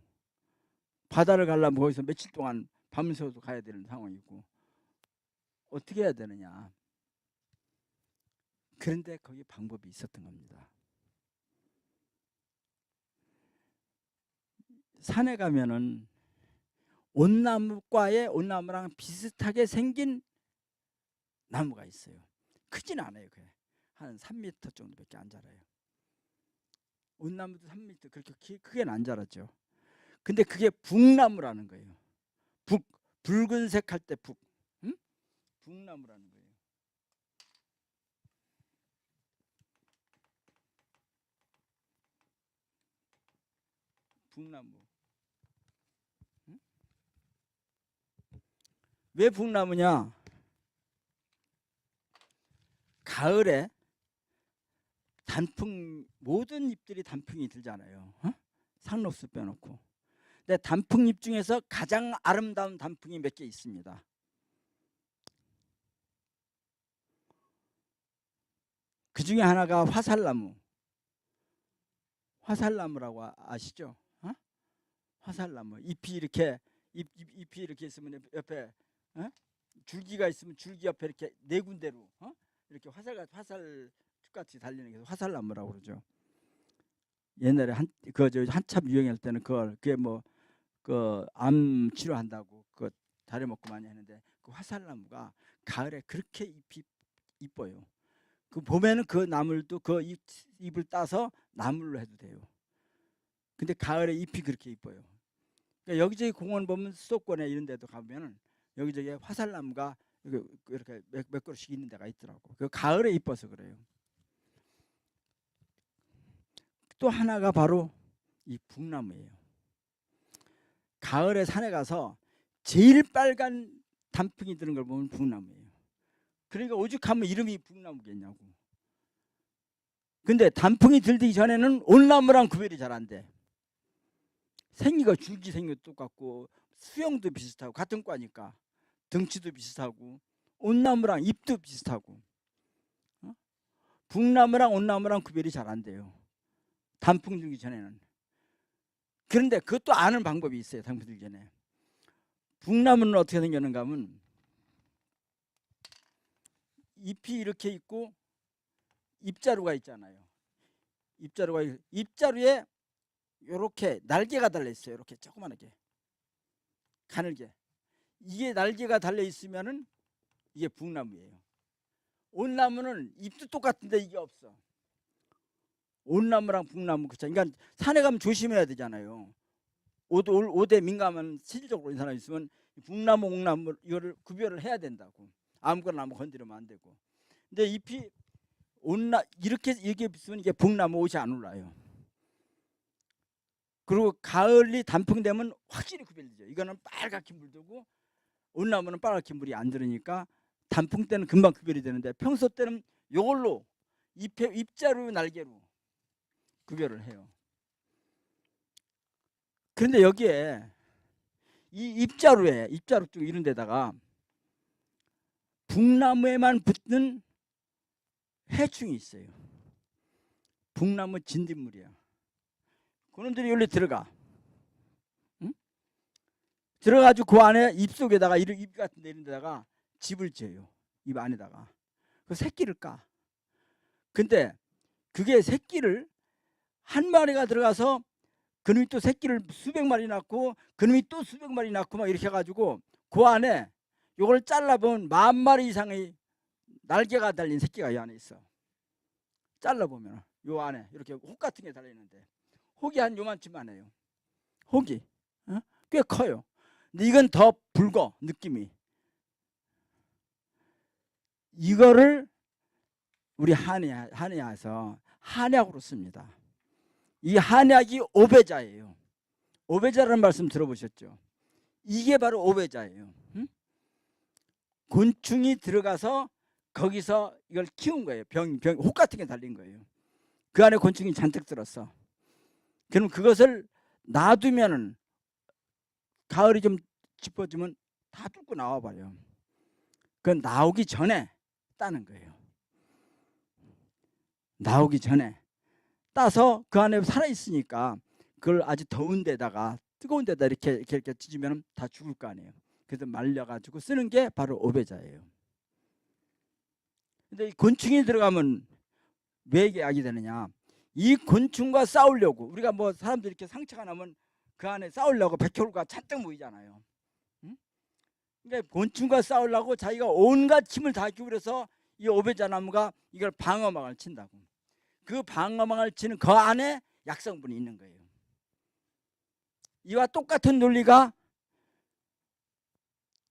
바다를 가려면 거기서 며칠 동안 밤새워서 가야 되는 상황이고, 어떻게 해야 되느냐. 그런데 거기 방법이 있었던 겁니다. 산에 가면은 온나무랑 비슷하게 생긴 나무가 있어요. 크진 않아요. 한 3m 정도밖에 안 자라요. 온나무도 3m 그렇게 크게는 안 자랐죠. 근데 그게 북나무라는 거예요. 붉은색 할 때 북나무라는 거예요. 북나무. 왜 북나무냐? 가을에 모든 잎들이 단풍이 들잖아요. 상록수 빼놓고. 근데 단풍잎 중에서 가장 아름다운 단풍이 몇 개 있습니다. 그 중에 하나가 화살나무라고 아시죠? 화살나무. 잎이 이렇게 있으면 옆에 줄기가 있으면 줄기 옆에 이렇게 네 군데로 이렇게 화살같이 달리는 게 화살나무라고 그러죠. 옛날에 한참 유행할 때는 그게 암 치료한다고 다려 먹고 많이 했는데, 그 화살나무가 가을에 그렇게 잎이 이뻐요. 그 봄에는 그 나물도 그 잎을 따서 나물로 해도 돼요. 근데 가을에 잎이 그렇게 이뻐요. 그러니까 여기저기 공원 보면 수도권에 이런 데도 가면은 여기저기 화살나무가 이렇게 몇 그루씩 있는 데가 있더라고. 그 가을에 이뻐서 그래요. 또 하나가 바로 이 북나무예요. 가을에 산에 가서 제일 빨간 단풍이 드는 걸 보면 북나무예요. 그러니까 오죽하면 이름이 북나무겠냐고. 근데 단풍이 들기 전에는 온나무랑 구별이 잘 안 돼. 생기가 줄기 생기도 똑같고, 수영도 비슷하고, 같은 과니까 덩치도 비슷하고, 온나무랑 잎도 비슷하고. 북나무랑 온나무랑 구별이 잘 안 돼요. 단풍 들기 전에는. 그런데 그것도 아는 방법이 있어요. 단풍 들기 전에. 북나무는 어떻게 생겼는가 하면 잎이 이렇게 있고 잎자루가 있잖아요. 잎자루에 이렇게 날개가 달려 있어요. 이렇게 조그만하게 가늘게. 이게 날개가 달려 있으면은 이게 북나무예요. 온나무는 잎도 똑같은데 이게 없어. 온나무랑 북나무 그러니까 산에 가면 조심해야 되잖아요. 오대 민감한 실질적으로 사람이 있으면 북나무, 옥나무 이거를 구별을 해야 된다고. 아무거나 나무 건드리면 안 되고. 근데 잎이 이렇게 있으면 이게 북나무 옷이 안 올라요. 그리고 가을이 단풍 되면 확실히 구별되죠. 이거는 빨갛게 물들고 온나무는 빨갛게 물이 안 들으니까 단풍 때는 금방 구별이 되는데 평소 때는 이걸로 입자루 날개로 구별을 해요. 그런데 여기에 이 입자루 쪽 이런 데다가 북나무에만 붙는 해충이 있어요. 북나무 진딧물이야. 그놈들이 여기 들어가. 응? 들어가지고 그 안에 입 속에다가 입 같은 데 이런 데다가 집을 지어요. 입 안에다가. 그 새끼를 까. 근데 그게 새끼를 한 마리가 들어가서 그놈이 또 새끼를 수백 마리 낳고 그놈이 또 수백 마리 낳고 막 이렇게 해가지고 그 안에 요걸 잘라보면 10,000마리 이상의 날개가 달린 새끼가 이 안에 있어. 잘라보면 요 안에 이렇게 혹 같은 게 달려있는데 혹이 한 요만큼만 해요. 혹이 꽤 커요. 근데 이건 더 붉어 느낌이. 이거를 우리 한의학에서 한약으로 씁니다. 이 한약이 오배자예요. 오배자라는 말씀 들어보셨죠? 이게 바로 오배자예요. 곤충이 들어가서 거기서 이걸 키운 거예요. 혹 같은 게 달린 거예요. 그 안에 곤충이 잔뜩 들었어. 그럼 그것을 놔두면은 가을이 좀 짚어주면 다 뚫고 나와버려요. 그건 나오기 전에 따는 거예요. 나오기 전에 따서 그 안에 살아있으니까 그걸 아주 더운 데다가 뜨거운 데다 이렇게 찢으면 다 죽을 거 아니에요. 그래서 말려가지고 쓰는 게 바로 오배자예요. 근데 이 곤충이 들어가면 왜 이게 약이 되느냐? 이 곤충과 싸우려고 우리가 뭐 사람들이 이렇게 상처가 나면 그 안에 싸우려고 백혈구가 잔뜩 모이잖아요. 그러니까 곤충과 싸우려고 자기가 온갖 힘을 다 기울여서 이 오배자 나무가 이걸 방어막을 친다고. 그 방어막을 치는 그 안에 약성분이 있는 거예요. 이와 똑같은 논리가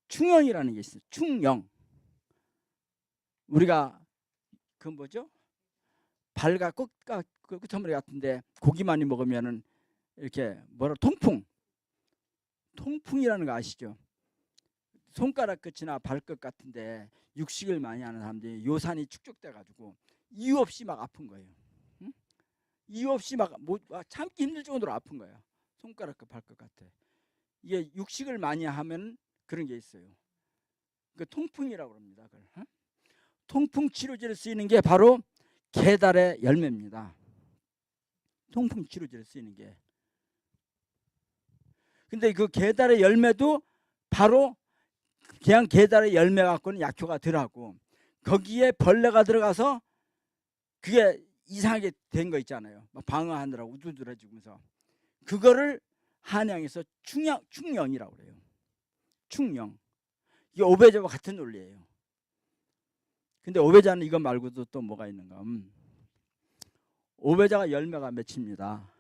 충영이라는 게 있어요. 충영. 우리가 그 뭐죠? 발과 끝머리 같은데 고기 많이 먹으면은 이렇게 통풍이라는 거 아시죠? 손가락 끝이나 발끝 같은데 육식을 많이 하는 사람들이 요산이 축적돼 가지고 이유 없이 막 아픈 거예요. 응? 이유 없이 막 참기 힘들 정도로 아픈 거예요. 손가락 끝 발끝 같아. 이게 육식을 많이 하면 그런 게 있어요. 그 통풍이라고 합니다. 그걸. 응? 통풍 치료제를 쓰이는 게 바로 게달의 열매입니다. 통풍 치료제를 쓰이는 게. 근데 그 게달의 열매도 바로 그냥 게달의 열매 갖고는 약효가 덜하고 거기에 벌레가 들어가서 그게 이상하게 된 거 있잖아요. 막 방어하느라고 우두두해지면서 그거를 한양에서 충영이라고 그래요. 충영. 이게 오배자와 같은 논리예요. 근데 오배자는 이거 말고도 또 뭐가 있는가? 오배자가 열매가 맺힙니다.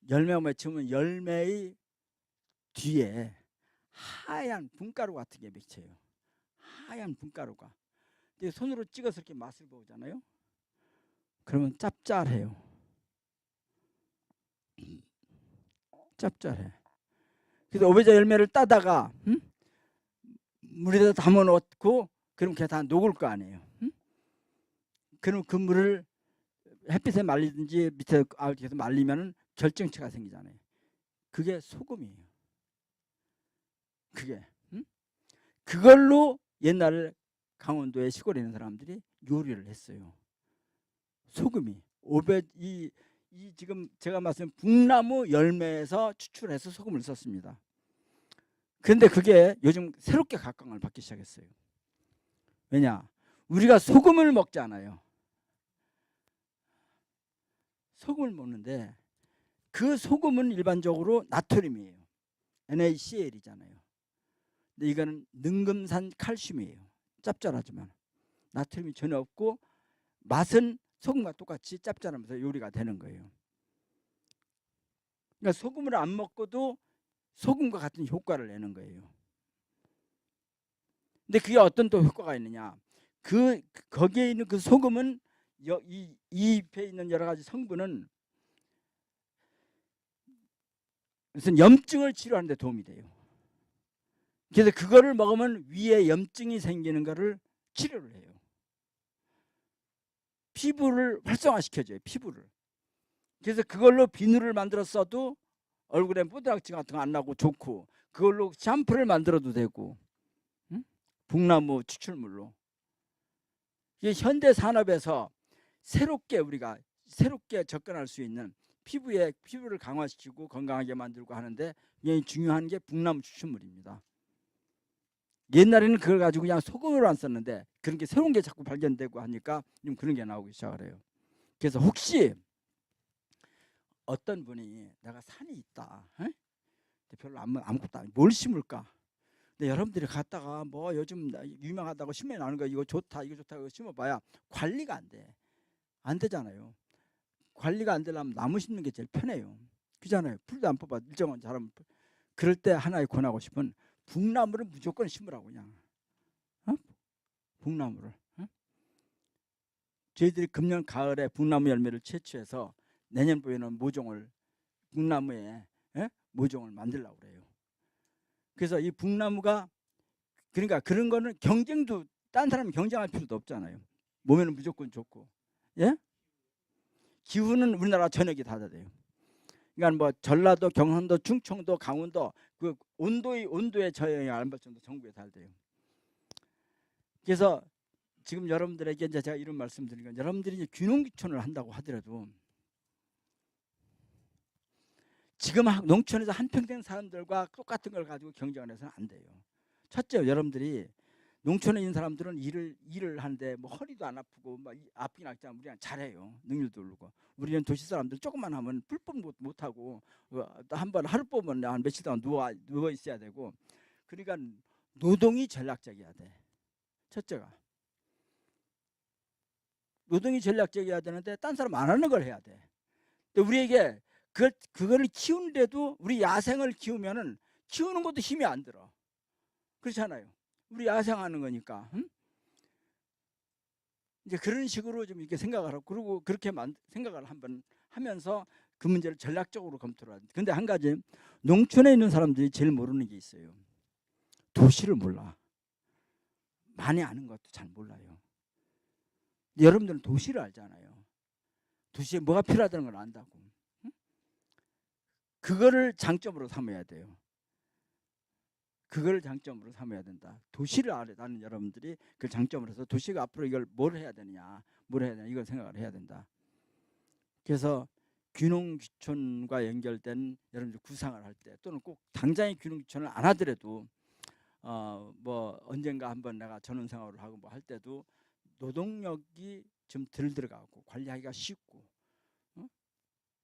열매가 맺히면 열매의 뒤에 하얀 분가루 같은 게 맺혀요. 하얀 분가루가. 근데 손으로 찍어서 이렇게 맛을 보잖아요. 그러면 짭짤해요. 짭짤해. 그래서 오배자 열매를 따다가 물에다 담아 놓고 그럼 그게 다 녹을 거 아니에요. 그럼 그 물을 햇빛에 말리든지 밑에 계속 말리면 결정체가 생기잖아요. 그게 소금이에요. 그게 그걸로 옛날 강원도의 시골에 있는 사람들이 요리를 했어요. 소금이 이 지금 제가 말씀드린 북나무 열매에서 추출해서 소금을 썼습니다. 그런데 그게 요즘 새롭게 각광을 받기 시작했어요. 왜냐? 우리가 소금을 먹잖아요. 소금을 먹는데 그 소금은 일반적으로 나트륨이에요. NaCl이잖아요. 근데 이거는 능금산 칼슘이에요. 짭짤하지만 나트륨이 전혀 없고 맛은 소금과 똑같이 짭짤하면서 요리가 되는 거예요. 그러니까 소금을 안 먹고도 소금과 같은 효과를 내는 거예요. 근데 그게 어떤 또 효과가 있느냐? 거기에 있는 그 소금은 이 잎에 있는 여러 가지 성분은 무슨 염증을 치료하는 데 도움이 돼요. 그래서 그거를 먹으면 위에 염증이 생기는 거를 치료를 해요. 피부를 활성화시켜줘요. 피부를. 그래서 그걸로 비누를 만들어 써도 얼굴에 뿌드락지 같은 거 안 나고 좋고, 그걸로 샴푸를 만들어도 되고, 응? 북나무 추출물로. 이게 현대 산업에서 우리가 새롭게 접근할 수 있는 피부를 강화시키고 건강하게 만들고 하는데 굉장히 중요한 게 북나무 추출물입니다. 옛날에는 그걸 가지고 그냥 소금으로 안 썼는데 그런 게 새로운 게 자꾸 발견되고 하니까 좀 그런 게 나오기 시작을 해요. 그래서 혹시 어떤 분이 내가 산이 있다, 별로 아무것도 안, 뭘 심을까? 근데 여러분들이 갔다가 뭐 요즘 유명하다고 신문에 나오는 거 이거 좋다 이거 좋다 이거 심어봐야 관리가 안 되잖아요. 관리가 안 되려면 나무 심는 게 제일 편해요. 그잖아요. 풀도 안 뽑아 일정한 잘하면. 그럴 때 하나에 권하고 싶은 북나무를 무조건 심으라고 그냥. 북나무를. 저희들이 금년 가을에 북나무 열매를 채취해서 내년부에는 북나무에 모종을 만들려고 그래요. 그래서 이 북나무가 그러니까 그런 거는 경쟁도 딴 사람이 경쟁할 필요도 없잖아요. 몸에는 무조건 좋고. 예? 기후는 우리나라 전역이 다 돼요. 그러니까 뭐 전라도, 경상도, 충청도, 강원도 그 온도의 저영향을 안 받을 정도 전국에 다 돼요. 그래서 지금 여러분들에게 이제 제가 이런 말씀드리는 건 여러분들이 이제 귀농귀촌을 한다고 하더라도 지금 농촌에서 한평생 사람들과 똑같은 걸 가지고 경쟁을 해서는 안 돼요. 첫째, 여러분들이 농촌에 있는 사람들은 일을 하는데 뭐 허리도 안 아프고 막 아프긴 하지만 우리는 잘해요. 능률도 오르고. 우리는 도시 사람들 조금만 하면 불법 못 하고 한번 하루 뽑으면 한 며칠 동안 누워 있어야 되고. 그러니까 노동이 전략적이어야 돼. 첫째가 노동이 전략적이어야 되는데 딴 사람 안 하는 걸 해야 돼. 근데 우리에게 그거를 키우는데도 우리 야생을 키우는 것도 힘이 안 들어. 그렇잖아요. 우리 야생하는 거니까. 응? 이제 그런 식으로 좀 이렇게 생각을 하고 그리고 그렇게 생각을 한번 하면서 그 문제를 전략적으로 검토를 하는데 근데 한 가지 농촌에 있는 사람들이 제일 모르는 게 있어요. 도시를 몰라. 많이 아는 것도 잘 몰라요. 여러분들은 도시를 알잖아요. 도시에 뭐가 필요하다는 걸 안다고. 응? 그거를 장점으로 삼아야 돼요. 그걸 장점으로 삼아야 된다. 도시를 아는 여러분들이 그 장점으로 해서 도시가 앞으로 이걸 뭘 해야 되느냐 이걸 생각을 해야 된다. 그래서 귀농귀촌과 연결된 여러분들 구상을 할 때 또는 꼭 당장의 귀농귀촌을 안 하더라도 뭐 언젠가 한번 내가 전원생활을 하고 뭐 할 때도 노동력이 좀 덜 들어가고 관리하기가 쉽고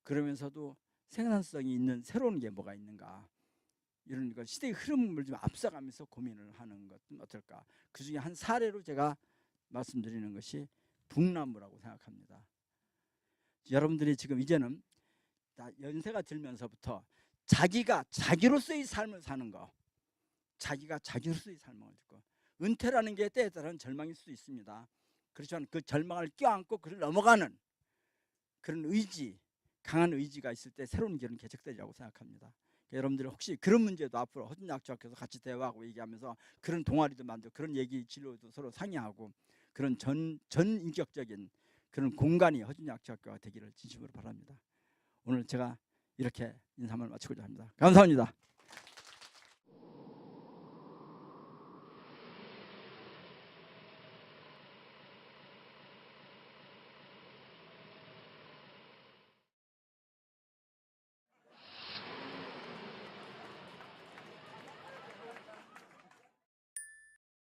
그러면서도 생산성이 있는 새로운 게 뭐가 있는가 이런 걸 시대의 흐름을 좀 앞서가면서 고민을 하는 것은 어떨까. 그 중에 한 사례로 제가 말씀드리는 것이 북나무라고 생각합니다. 여러분들이 지금 이제는 연세가 들면서부터 자기가 자기로서의 삶을 사는 거, 자기가 자기로서의 삶을 듣고 은퇴라는 게 때에 따른 절망일 수도 있습니다. 그렇지만 그 절망을 껴안고 그를 넘어가는 그런 강한 의지가 있을 때 새로운 길은 개척되리라고 생각합니다. 여러분들 혹시 그런 문제도 앞으로 허준약초학교에서 같이 대화하고 얘기하면서 그런 동아리도 만들고 그런 얘기 진로도 서로 상의하고 그런 전인격적인 그런 공간이 허준약초학교가 되기를 진심으로 바랍니다. 오늘 제가 이렇게 인사말 마치고자 합니다. 감사합니다.